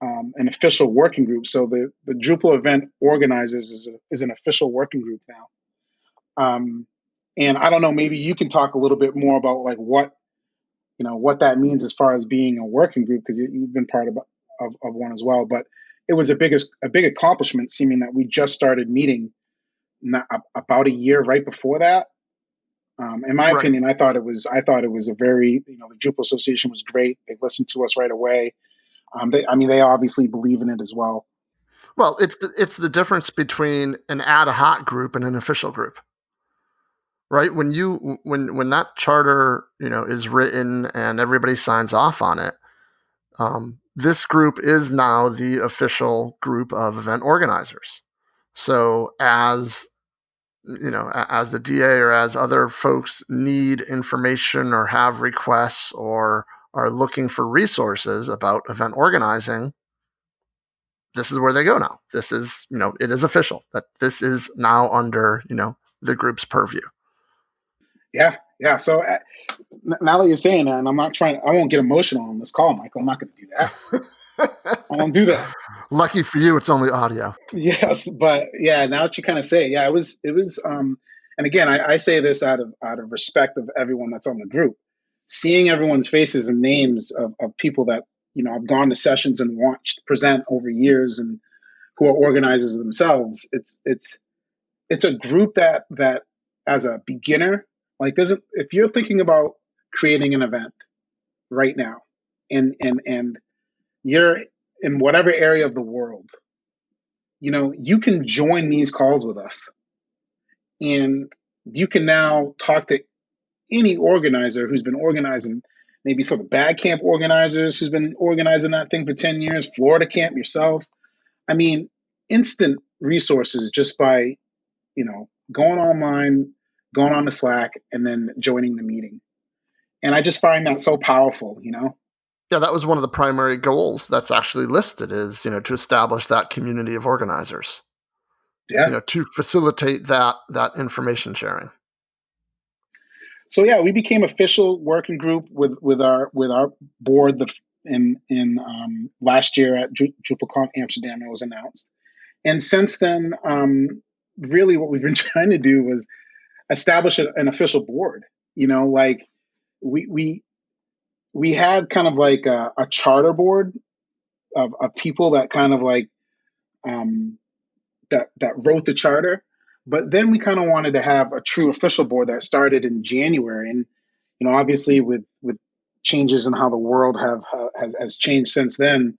S3: an official working group. So the Drupal Event Organizers is an official working group now. And I don't know, maybe you can talk a little bit more about like what that means as far as being a working group, because you've been part of one as well. But it was a big accomplishment, seeming that we just started meeting about a year right before that. In my opinion, I thought it was a very, the Drupal Association was great. They listened to us right away. They obviously believe in it as well.
S1: Well, it's the difference between an ad hoc group and an official group, right? When that charter, is written and everybody signs off on it, this group is now the official group of event organizers. So as the DA or as other folks need information or have requests or are looking for resources about event organizing, this is where they go now. This is, it is official that this is now under, the group's purview.
S3: Yeah. So now that you're saying that, and I won't get emotional on this call, Michael. I'm not going to do that. I won't do that.
S1: Lucky for you, it's only audio.
S3: Yes, but yeah, now that you kind of say it, yeah, it was, and again, I say this out of respect of everyone that's on the group, seeing everyone's faces and names of people that, I've gone to sessions and watched present over years and who are organizers themselves. It's a group that as a beginner, like if you're thinking about creating an event right now and you're in whatever area of the world, you can join these calls with us, and you can now talk to any organizer who's been organizing, maybe some of the bad camp organizers who's been organizing that thing for 10 years, Florida camp, yourself. Instant resources just by, going online, going on to Slack, and then joining the meeting. And I just find that so powerful,
S1: Yeah, that was one of the primary goals that's actually listed is, to establish that community of organizers.
S3: Yeah.
S1: To facilitate that information sharing.
S3: So yeah, we became official working group with our board in last year at DrupalCon Amsterdam. It was announced, and since then, really what we've been trying to do was establish an official board. Like we had kind of like a charter board of people that kind of like that wrote the charter, but then we kind of wanted to have a true official board that started in January. And obviously with changes in how the world has changed since then,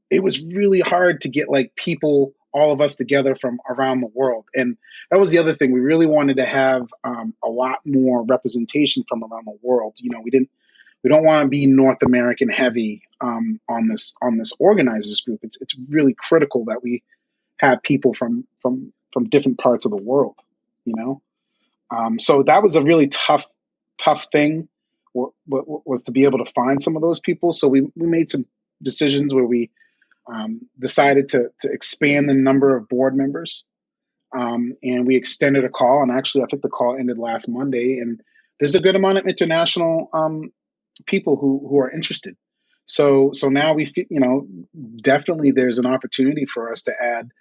S3: it was really hard to get like people, all of us together from around the world. And that was the other thing. We really wanted to have a lot more representation from around the world. We don't want to be North American heavy on this organizers group. It's really critical that we have people from different parts of the world. So that was a really tough thing, was to be able to find some of those people. So we made some decisions where we decided to expand the number of board members, and we extended a call. And actually, I think the call ended last Monday. And there's a good amount of international people who are interested. So now we, definitely there's an opportunity for us to add,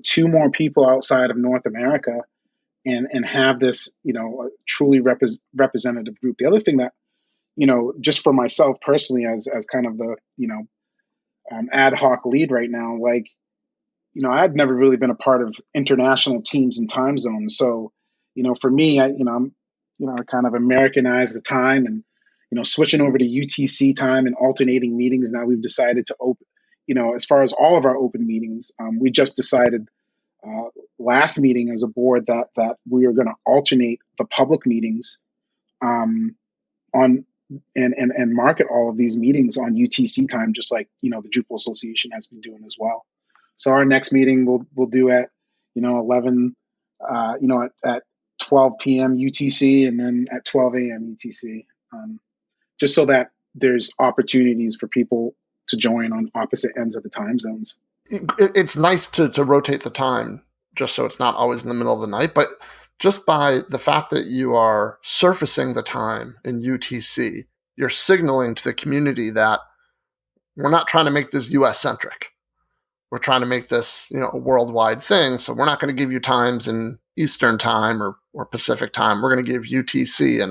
S3: two more people outside of North America and have this, a truly representative group. The other thing that, just for myself personally, as kind of the, ad hoc lead right now, like, I'd never really been a part of international teams and time zones. So, for me, I kind of Americanized the time and, switching over to UTC time and alternating meetings. Now we've decided to open, as far as all of our open meetings, we just decided last meeting as a board that we are going to alternate the public meetings on and market all of these meetings on UTC time, just like the Drupal Association has been doing as well. So our next meeting we'll do at 11 at 12 p.m. UTC and then at 12 a.m. UTC, just so that there's opportunities for people to join on opposite ends of the time zones.
S1: It's nice to rotate the time just so it's not always in the middle of the night, but just by the fact that you are surfacing the time in UTC, you're signaling to the community that we're not trying to make this US centric. We're trying to make this, a worldwide thing. So we're not going to give you times in Eastern time or Pacific time. We're going to give UTC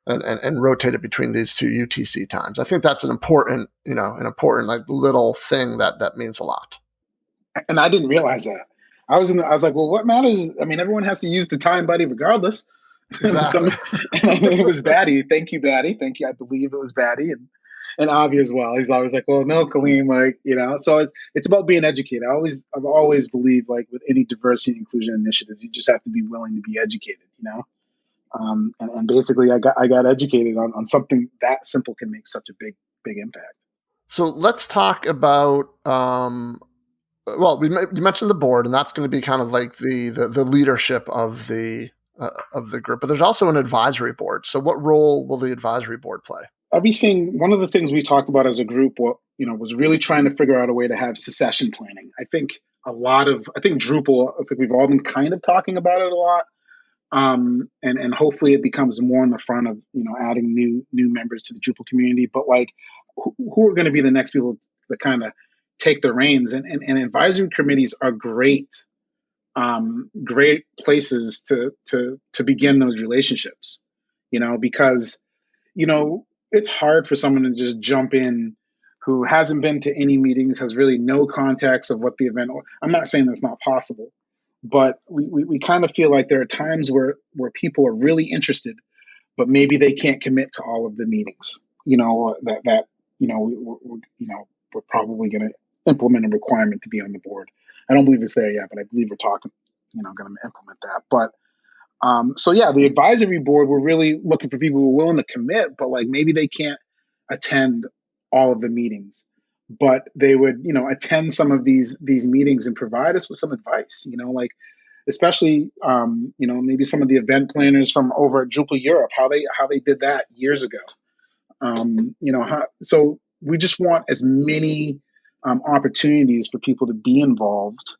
S1: and rotate it between these two UTC times. I think that's an important like little thing that means a lot.
S3: And I didn't realize that. I was like, well, what matters? I mean, everyone has to use the time buddy regardless.
S1: Exactly.
S3: It was Batty. Thank you, Batty. Thank you. I believe it was Batty and Avi as well. He's always like, well, no, Kaleem, like, so it's about being educated. I've always believed, like, with any diversity and inclusion initiatives, you just have to be willing to be educated, and basically I got educated on something that simple can make such a big impact.
S1: So let's talk about, you mentioned the board, and that's going to be kind of like the leadership of the group, but there's also an advisory board. So what role will the advisory board play?
S3: One of the things we talked about as a group, was really trying to figure out a way to have succession planning. I think Drupal, we've all been kind of talking about it a lot. And hopefully it becomes more in the front of, adding new members to the Drupal community, but like who are going to be the next people that kind of take the reins, and advisory committees are great places to begin those relationships, because, it's hard for someone to just jump in who hasn't been to any meetings, has really no context of what the event, I'm not saying that's not possible, but we kind of feel like there are times where people are really interested, but maybe they can't commit to all of the meetings, that we're probably going to implement a requirement to be on the board. I don't believe it's there yet, but I believe we're talking, going to implement that. But the advisory board, we're really looking for people who are willing to commit, but like maybe they can't attend all of the meetings, but they would, attend some of these meetings and provide us with some advice, like especially, maybe some of the event planners from over at Drupal Europe, how they did that years ago. So we just want as many opportunities for people to be involved.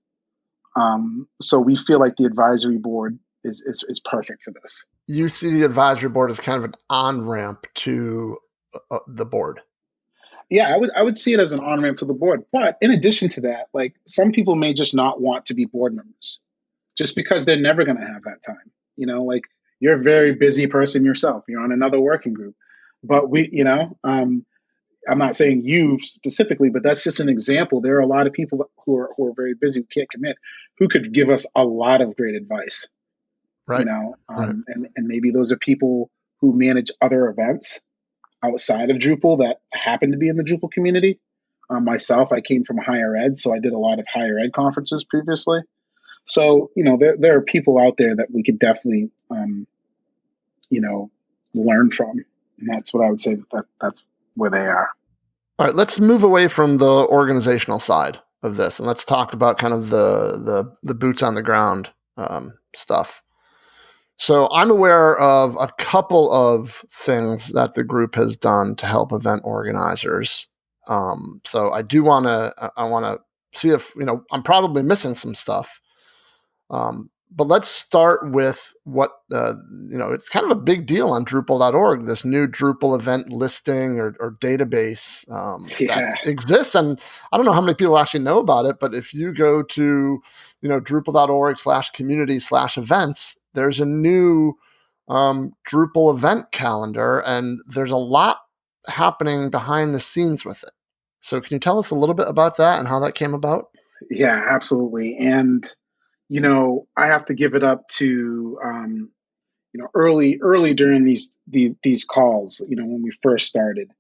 S3: So we feel like the advisory board is perfect for this.
S1: You see the advisory board as kind of an on-ramp to the board.
S3: Yeah, I would see it as an on-ramp to the board. But in addition to that, like some people may just not want to be board members just because they're never going to have that time. Like you're a very busy person yourself. You're on another working group. But I'm not saying you specifically, but that's just an example. There are a lot of people who are very busy, who can't commit, who could give us a lot of great advice.
S1: Right.
S3: Right. And maybe those are people who manage other events outside of Drupal that happen to be in the Drupal community. Myself, I came from higher ed, so I did a lot of higher ed conferences previously. So, there are people out there that we could definitely, learn from. And that's what I would say that's where they are.
S1: All right, let's move away from the organizational side of this, and let's talk about kind of the boots on the ground stuff. So I'm aware of a couple of things that the group has done to help event organizers. So I want to see if, I'm probably missing some stuff. But let's start with what, it's kind of a big deal on Drupal.org, this new Drupal event listing or database that
S3: Yeah.
S1: exists. And I don't know how many people actually know about it, but if you go to, Drupal.org/community/events, there's a new Drupal event calendar, and there's a lot happening behind the scenes with it. So can you tell us a little bit about that and how that came about?
S3: Yeah, absolutely. And, I have to give it up to, early during these calls, when we first started,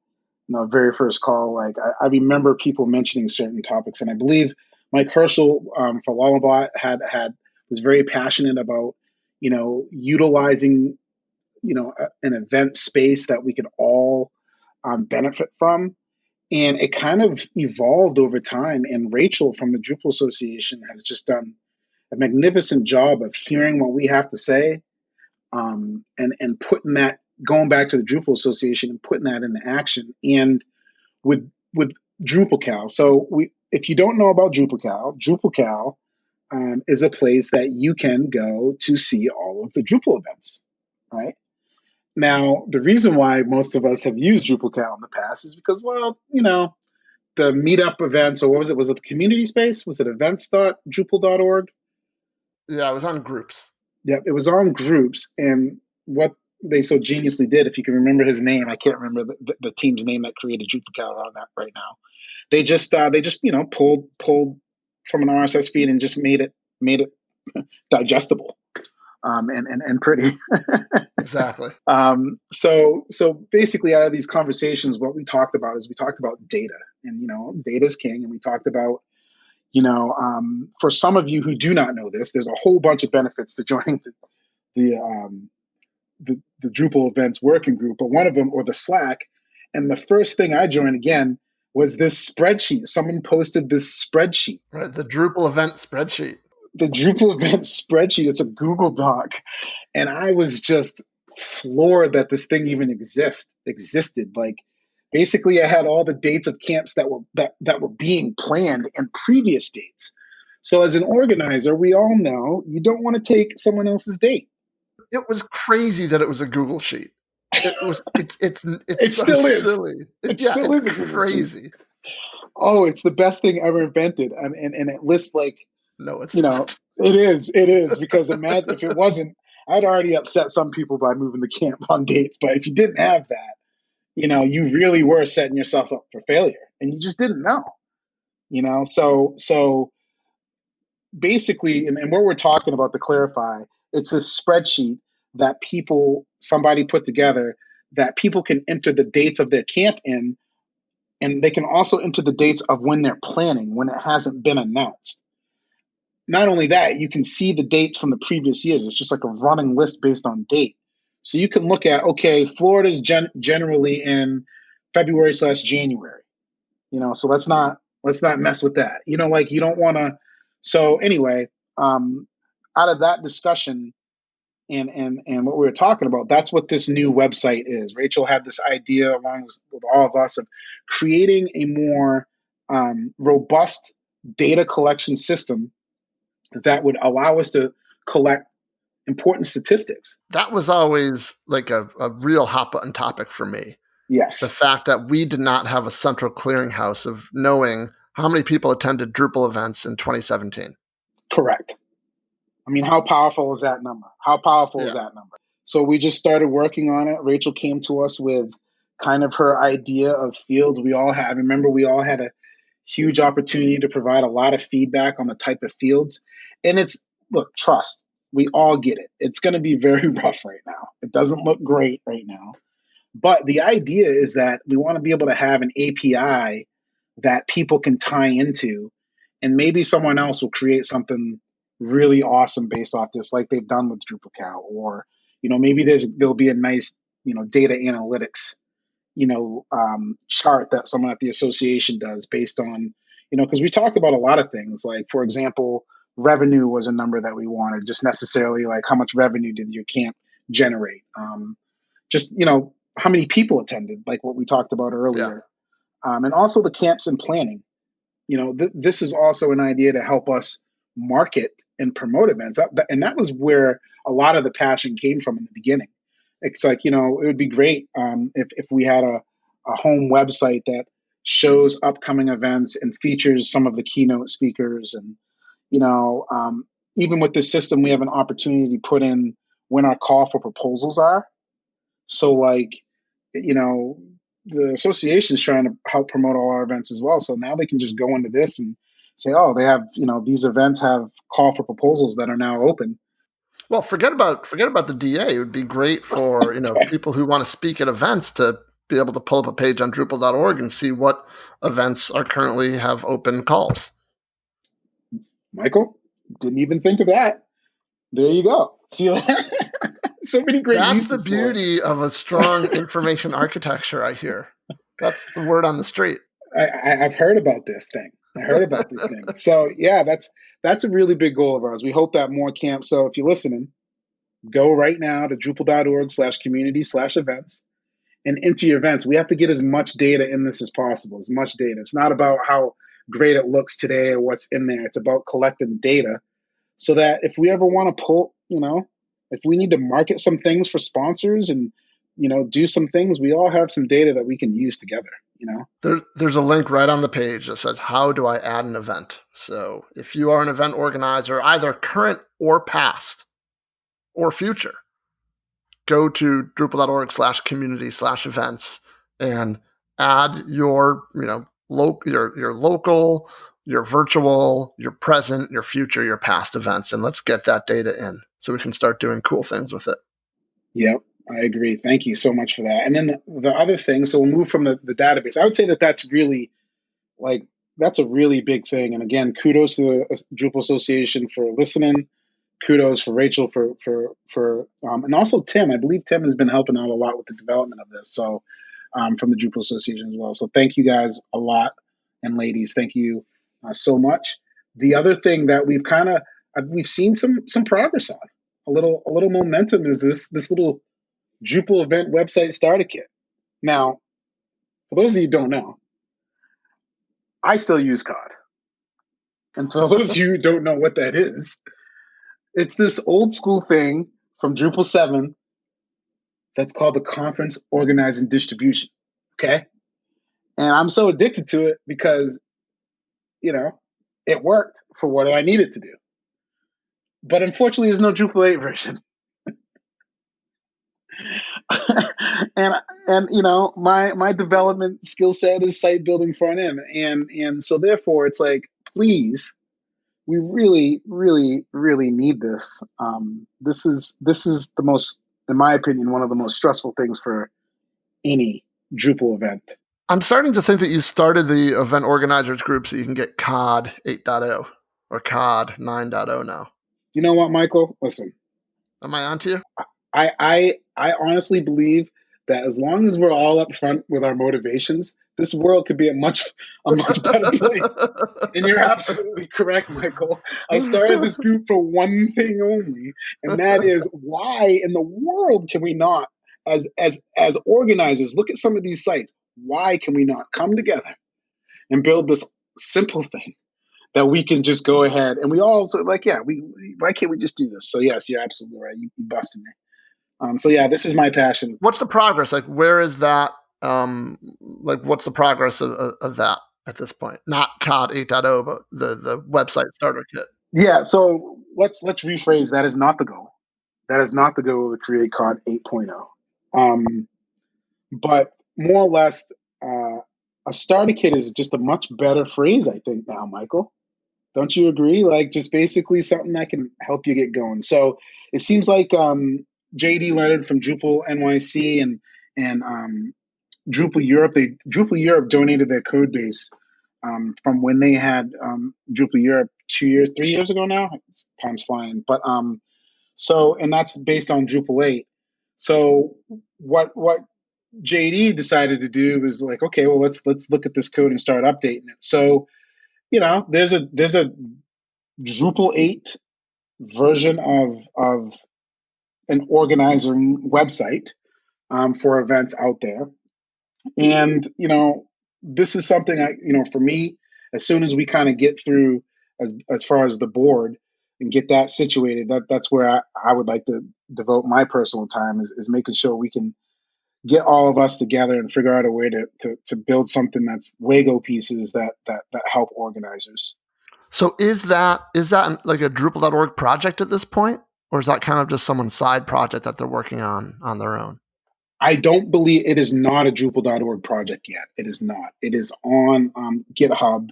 S3: very first call, like I remember people mentioning certain topics, and I believe Mike Herschel for Lullabot was very passionate about, utilizing, an event space that we could all benefit from. And it kind of evolved over time. And Rachel from the Drupal Association has just done a magnificent job of hearing what we have to say, and putting that, going back to the Drupal Association and putting that into action. And with DrupalCal, so if you don't know about DrupalCal is a place that you can go to see all of the Drupal events, right? Now, the reason why most of us have used DrupalCal in the past is because, well, the meetup events, or what was it? Was it the community space? Was it events.drupal.org?
S1: Yeah, I was on groups.
S3: Yep, it was on groups. And what they so geniusly did, if you can remember his name, I can't remember the team's name that created DrupalCal on that right now. They just pulled from an RSS feed and just made it digestible, and pretty.
S1: Exactly.
S3: So basically, out of these conversations, what we talked about is we talked about data, and data is king, and we talked about, for some of you who do not know this, there's a whole bunch of benefits to joining the um, the Drupal events working group, but one of them, or the Slack. And the first thing I joined again was this spreadsheet. Someone posted this spreadsheet,
S1: Right, the Drupal event spreadsheet.
S3: the Drupal event spreadsheet. It's a Google Doc, and I was just floored that this thing even existed. Like, basically, I had all the dates of camps that were being planned and previous dates. So as an organizer, we all know you don't want to take someone else's date.
S1: It was crazy that it was a Google sheet. It's
S3: It
S1: so
S3: still is.
S1: silly.
S3: It
S1: Yeah,
S3: still
S1: it's
S3: is a Google sheet.
S1: crazy.
S3: Oh, it's the best thing ever invented. And it lists, like,
S1: No, it's not.
S3: it is because imagine if it wasn't, I'd already upset some people by moving the camp on dates. But if you didn't have that, you really were setting yourself up for failure, and you just didn't know. So basically, and what we're talking about, to clarify, it's a spreadsheet that somebody put together, that people can enter the dates of their camp in, and they can also enter the dates of when they're planning, when it hasn't been announced. Not only that, you can see the dates from the previous years. It's just like a running list based on date. So you can look at, okay, Florida's generally in February/January. So let's not mess with that. Like, you don't want to. So anyway, out of that discussion, and what we were talking about, that's what this new website is. Rachel had this idea, along with all of us, of creating a more robust data collection system that would allow us to collect important statistics.
S1: That was always like a real hot button topic for me. The
S3: Yes,
S1: fact that we did not have a central clearinghouse of knowing how many people attended Drupal events in 2017.
S3: correct. I mean, how powerful is that number? How powerful is
S1: Yeah.
S3: that number? So we just started working on it. Rachel came to us with kind of her idea of fields. We all had, remember, we all had a huge opportunity to provide a lot of feedback on the type of fields. And look, trust, we all get it. It's going to be very rough right now. It doesn't look great right now. But the idea is that we want to be able to have an API that people can tie into, and maybe someone else will create something really awesome based off this, like they've done with DrupalCal, or maybe there'll be a nice data analytics chart that someone at the association does based on because we talked about a lot of things, like, for example, revenue was a number that we wanted, just necessarily like how much revenue did your camp generate, just how many people attended, like what we talked about
S1: Yeah.
S3: earlier, and also the camps and planning. This is also an idea to help us market and promote events. And that was where a lot of the passion came from in the beginning. It's like, it would be great if we had a home website that shows upcoming events and features some of the keynote speakers. And, even with this system, we have an opportunity to put in when our call for proposals are. So like, the association is trying to help promote all our events as well. So now they can just go into this and say, oh, they have, these events have call for proposals that are now open.
S1: Well, forget about the DA. It would be great for people who want to speak at events to be able to pull up a page on Drupal.org and see what events are currently have open calls.
S3: Michael, didn't even think of that. There you go. See so many great
S1: That's
S3: uses
S1: the beauty of a strong information architecture, I hear. That's the word on the street.
S3: I've heard about this thing. So yeah, that's a really big goal of ours. We hope that more camps. So if you're listening, go right now to Drupal.org/community/events and enter your events. We have to get as much data in this as possible, as much data. It's not about how great it looks today or what's in there. It's about collecting data so that if we ever want to pull, if we need to market some things for sponsors and, do some things, we all have some data that we can use together,
S1: There's a link right on the page that says, how do I add an event? So if you are an event organizer, either current or past or future, go to Drupal.org/community/events and add your, your local, your virtual, your present, your future, your past events, and let's get that data in so we can start doing cool things with it.
S3: Yep, I agree. Thank you so much for that. And then the other thing, so we'll move from the database. I would say that that's really that's a really big thing. And again, kudos to the Drupal Association for listening. Kudos for Rachel for and also Tim. I believe Tim has been helping out a lot with the development of this. So from the Drupal Association as well. So thank you guys a lot, and ladies, thank you so much. The other thing that we've seen some progress on, a little momentum, is this little Drupal event website starter kit. Now, for those of you who don't know, I still use COD. And for those of you who don't know what that is, it's this old school thing from Drupal 7 that's called the Conference Organizing Distribution. Okay? And I'm so addicted to it because, it worked for what I needed to do. But unfortunately, there's no Drupal 8 version. and my development skill set is site building front end. And so therefore it's like, please, we really, really, really need this. This is the most, in my opinion, one of the most stressful things for any Drupal event.
S1: I'm starting to think that you started the Event Organizers Group so you can get COD 8.0 or COD 9.0 now.
S3: You know what, Michael? Listen.
S1: Am I on to you?
S3: I honestly believe that as long as we're all up front with our motivations, this world could be a much better place. And you're absolutely correct, Michael. I started this group for one thing only, and that is, why in the world can we not, as organizers, look at some of these sites? Why can we not come together and build this simple thing that we can just go ahead and we all why can't we just do this? So yes, you're absolutely right. You busted me. So yeah, this is my passion.
S1: What's the progress? Like, where is that? What's the progress of that at this point? Not COD 8.0, but the website starter kit.
S3: Yeah. So let's rephrase. That is not the goal. That is not the goal to create COD 8.0. But more or less, a starter kit is just a much better phrase, I think, now, Michael. Don't you agree? Like, just basically something that can help you get going. So it seems like JD Leonard from Drupal NYC and Drupal Europe donated their code base from when they had Drupal Europe 3 years ago now. Time's flying. But and that's based on Drupal 8. So what JD decided to do was like, okay, well, let's look at this code and start updating it. So, there's a Drupal 8 version of an organizer website for events out there. And, this is something for me, as soon as we kind of get through as far as the board, and get that situated. That's where I would like to devote my personal time is making sure we can get all of us together and figure out a way to build something that's Lego pieces that help organizers.
S1: So is that like a Drupal.org project at this point? Or is that kind of just someone's side project that they're working on their own?
S3: I don't believe it is not a Drupal.org project yet. It is not. It is on GitHub.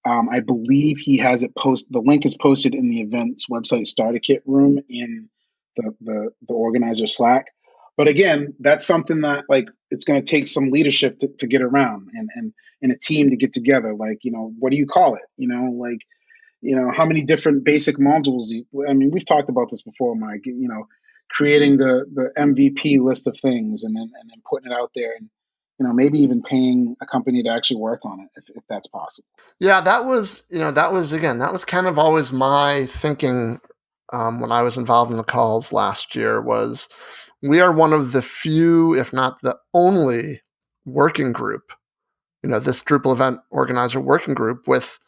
S3: I believe he has it the link is posted in the events website starter kit room in the organizer Slack. But again, that's something that like it's going to take some leadership to get around and a team to get together. Like, what do you call it? How many different basic modules? I mean, we've talked about this before, Mike. Creating the MVP list of things and then putting it out there, and maybe even paying a company to actually work on it if that's possible.
S1: Yeah, that was kind of always my thinking when I was involved in the calls last year. Was we are one of the few, if not the only, working group, this Drupal Event Organizer working group with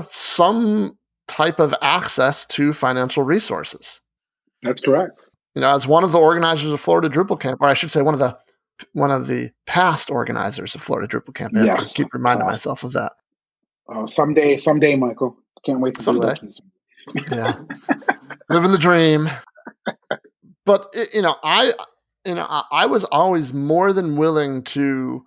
S1: some type of access to financial resources.
S3: That's correct.
S1: As one of the organizers of Florida Drupal Camp, or I should say one of the past organizers of Florida Drupal Camp. I have to keep reminding myself of that.
S3: Oh, someday, Michael. Can't wait to
S1: someday.
S3: Be like you.
S1: Yeah, living the dream. But I was always more than willing to,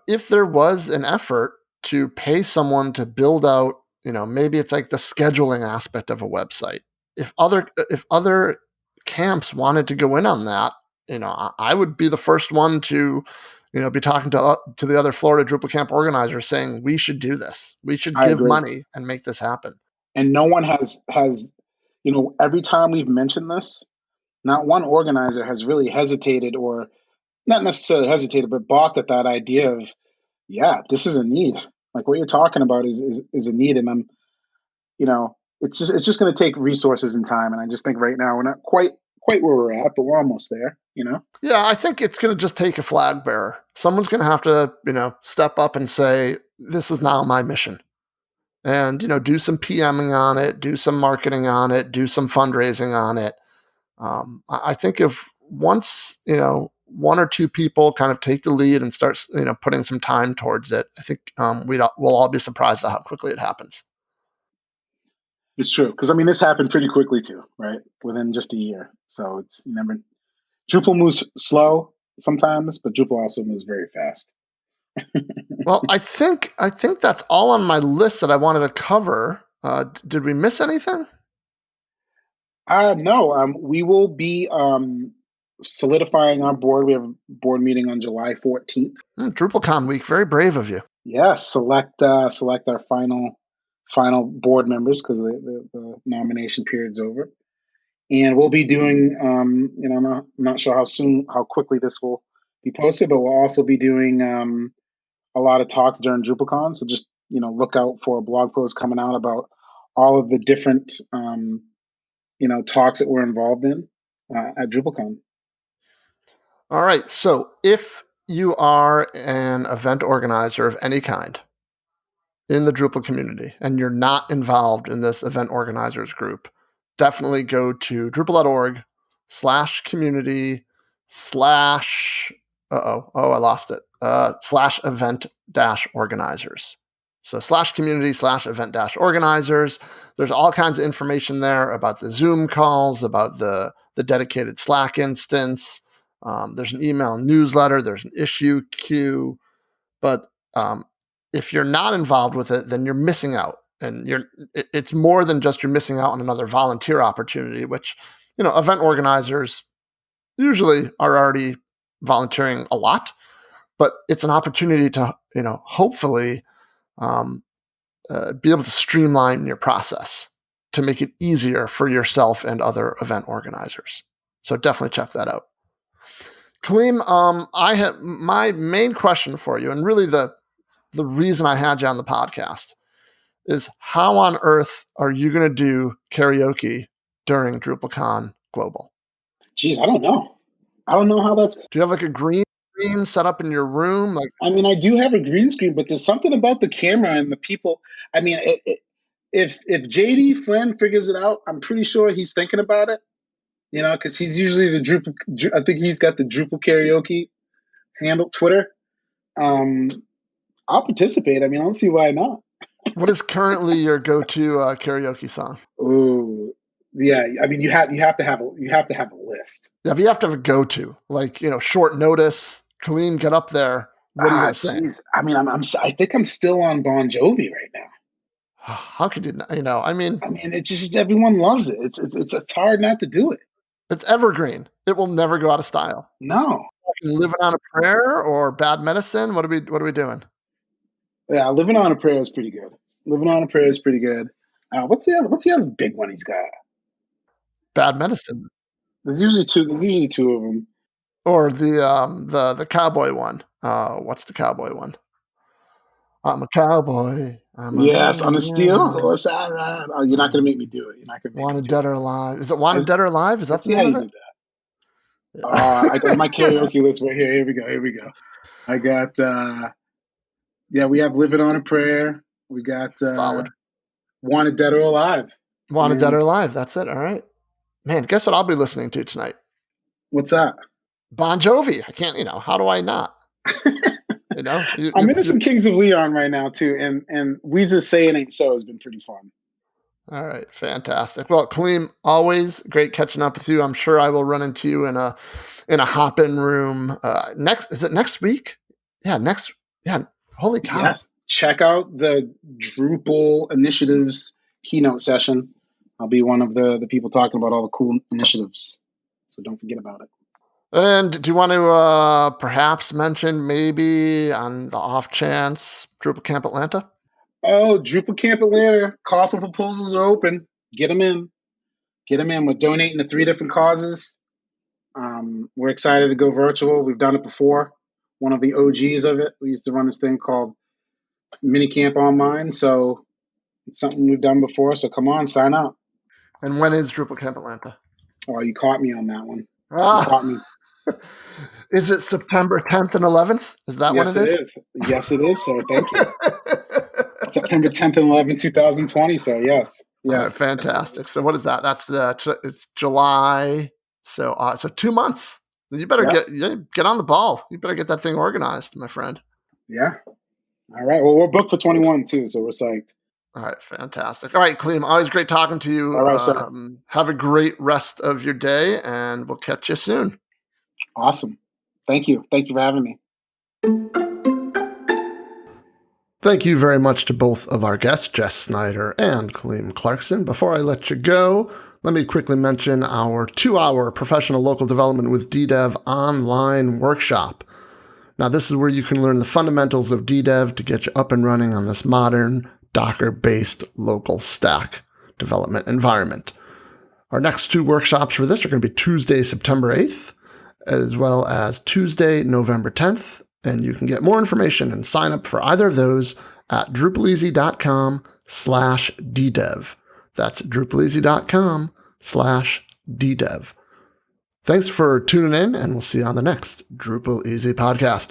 S1: if there was an effort to pay someone to build out, maybe it's like the scheduling aspect of a website. If other camps wanted to go in on that, I would be the first one to, be talking to the other Florida Drupal Camp organizers saying we should do this. We should give money and make this happen.
S3: And no one has every time we've mentioned this, not one organizer has really hesitated, or not necessarily hesitated, but balked at that idea of, yeah, this is a need. Like what you're talking about is a need, and I'm, it's just going to take resources and time. And I just think right now we're not quite where we're at, but we're almost there.
S1: Yeah, I think it's going to just take a flag bearer. Someone's going to have to, step up and say, this is now my mission. And, do some PMing on it, do some marketing on it, do some fundraising on it. I think if once, one or two people kind of take the lead and start, putting some time towards it, I think we'll all be surprised at how quickly it happens.
S3: It's true. Because, I mean, this happened pretty quickly too, right? Within just a year. So it's Drupal moves slow sometimes, but Drupal also moves very fast.
S1: Well, I think that's all on my list that I wanted to cover. Did we miss anything?
S3: No. We will be solidifying our board. We have a board meeting on July 14th.
S1: DrupalCon week. Very brave of you.
S3: Yeah, select our final board members because the nomination period's over. And we'll be doing, I'm not sure how quickly this will be posted, but we'll also be doing a lot of talks during DrupalCon. So just, look out for a blog post coming out about all of the different, talks that we're involved in at DrupalCon.
S1: All right. So if you are an event organizer of any kind in the Drupal community and you're not involved in this event organizers group, definitely go to drupal.org/community/ /event-organizers. So /community/event-organizers. There's all kinds of information there about the Zoom calls, about the dedicated Slack instance. There's an email newsletter. There's an issue queue. But if you're not involved with it, then you're missing out. And it's more than just you're missing out on another volunteer opportunity, which, event organizers usually are already volunteering a lot, but it's an opportunity to, hopefully be able to streamline your process to make it easier for yourself and other event organizers. So definitely check that out. Kaleem, I have my main question for you, and really the reason I had you on the podcast is how on earth are you going to do karaoke during DrupalCon Global?
S3: Geez, I don't know. I don't know how that's.
S1: Do you have like a green screen set up in your room? Like,
S3: I mean, I do have a green screen, but there's something about the camera and the people. I mean, if JD Flynn figures it out, I'm pretty sure he's thinking about it. Because he's usually the Drupal. I think he's got the Drupal karaoke handle Twitter. I'll participate. I mean, I don't see why not.
S1: What is currently your go-to karaoke song?
S3: Oh, yeah. I mean, you have to have a list.
S1: Yeah, if you have to have a go-to, like short notice, Kaleem, get up there. What are you gonna say?
S3: Geez. I mean, I think I'm still on Bon Jovi right now.
S1: How could you? I mean,
S3: it's just everyone loves it. It's hard not to do it.
S1: It's evergreen. It will never go out of style.
S3: No.
S1: Living on a Prayer or Bad Medicine? What are we doing?
S3: Yeah, Living on a Prayer is pretty good. Living on a Prayer is pretty good. What's the other big one he's got?
S1: Bad Medicine.
S3: There's usually two of them.
S1: Or the cowboy one. What's the cowboy one? I'm a cowboy.
S3: Yes, on a steel. What's that? Right? Oh, you're not gonna make me do it. You're not gonna make
S1: Wanted
S3: me do
S1: Dead or Alive. Is it Wanted Dead or Alive? Is that the name of it?
S3: Yeah. I got my karaoke list right here. Here we go. I got we have Living on a Prayer. We got
S1: Solid.
S3: Wanted Dead or Alive.
S1: Wanted Dead or Alive. That's it. All right. Man, guess what I'll be listening to tonight?
S3: What's that?
S1: Bon Jovi. I can't, how do I not?
S3: I'm into some Kings of Leon right now too, and Weezer's Say It Ain't So has been pretty fun.
S1: All right, fantastic. Well, Kaleem, always great catching up with you. I'm sure I will run into you in a hop-in room next week? Yeah. Holy cow!
S3: Yes, check out the Drupal initiatives keynote session. I'll be one of the people talking about all the cool initiatives, so don't forget about it.
S1: And do you want to perhaps mention maybe on the off chance Drupal Camp Atlanta?
S3: Oh, Drupal Camp Atlanta. Call for proposals are open. Get them in. We're donating to 3 different causes. We're excited to go virtual. We've done it before. One of the OGs of it. We used to run this thing called Minicamp Online. So it's something we've done before. So come on, sign up.
S1: And when is Drupal Camp Atlanta?
S3: Oh, you caught me on that one. You caught me.
S1: Is it September 10th and 11th? Is that when it is?
S3: Yes, it is, sir. Thank you. September 10th and 11th, 2020. So yes.
S1: All right, fantastic. So what is that? That's it's July. So 2 months. You better get on the ball. You better get that thing organized, my friend.
S3: Yeah. All right. Well, we're booked for 21 too, so we're psyched.
S1: All right, fantastic. All right, Kaleem, always great talking to you.
S3: All right, sir.
S1: Have a great rest of your day, and we'll catch you soon.
S3: Awesome. Thank you. Thank you for having me.
S1: Thank you very much to both of our guests, Jess Snyder and Kaleem Clarkson. Before I let you go, let me quickly mention our 2-hour professional local development with DDev online workshop. Now, this is where you can learn the fundamentals of DDev to get you up and running on this modern Docker-based local stack development environment. Our next 2 workshops for this are going to be Tuesday, September 8th, as well as Tuesday, November 10th. And you can get more information and sign up for either of those at DrupalEasy.com/DDev. That's DrupalEasy.com/DDev. Thanks for tuning in, and we'll see you on the next Drupal Easy podcast.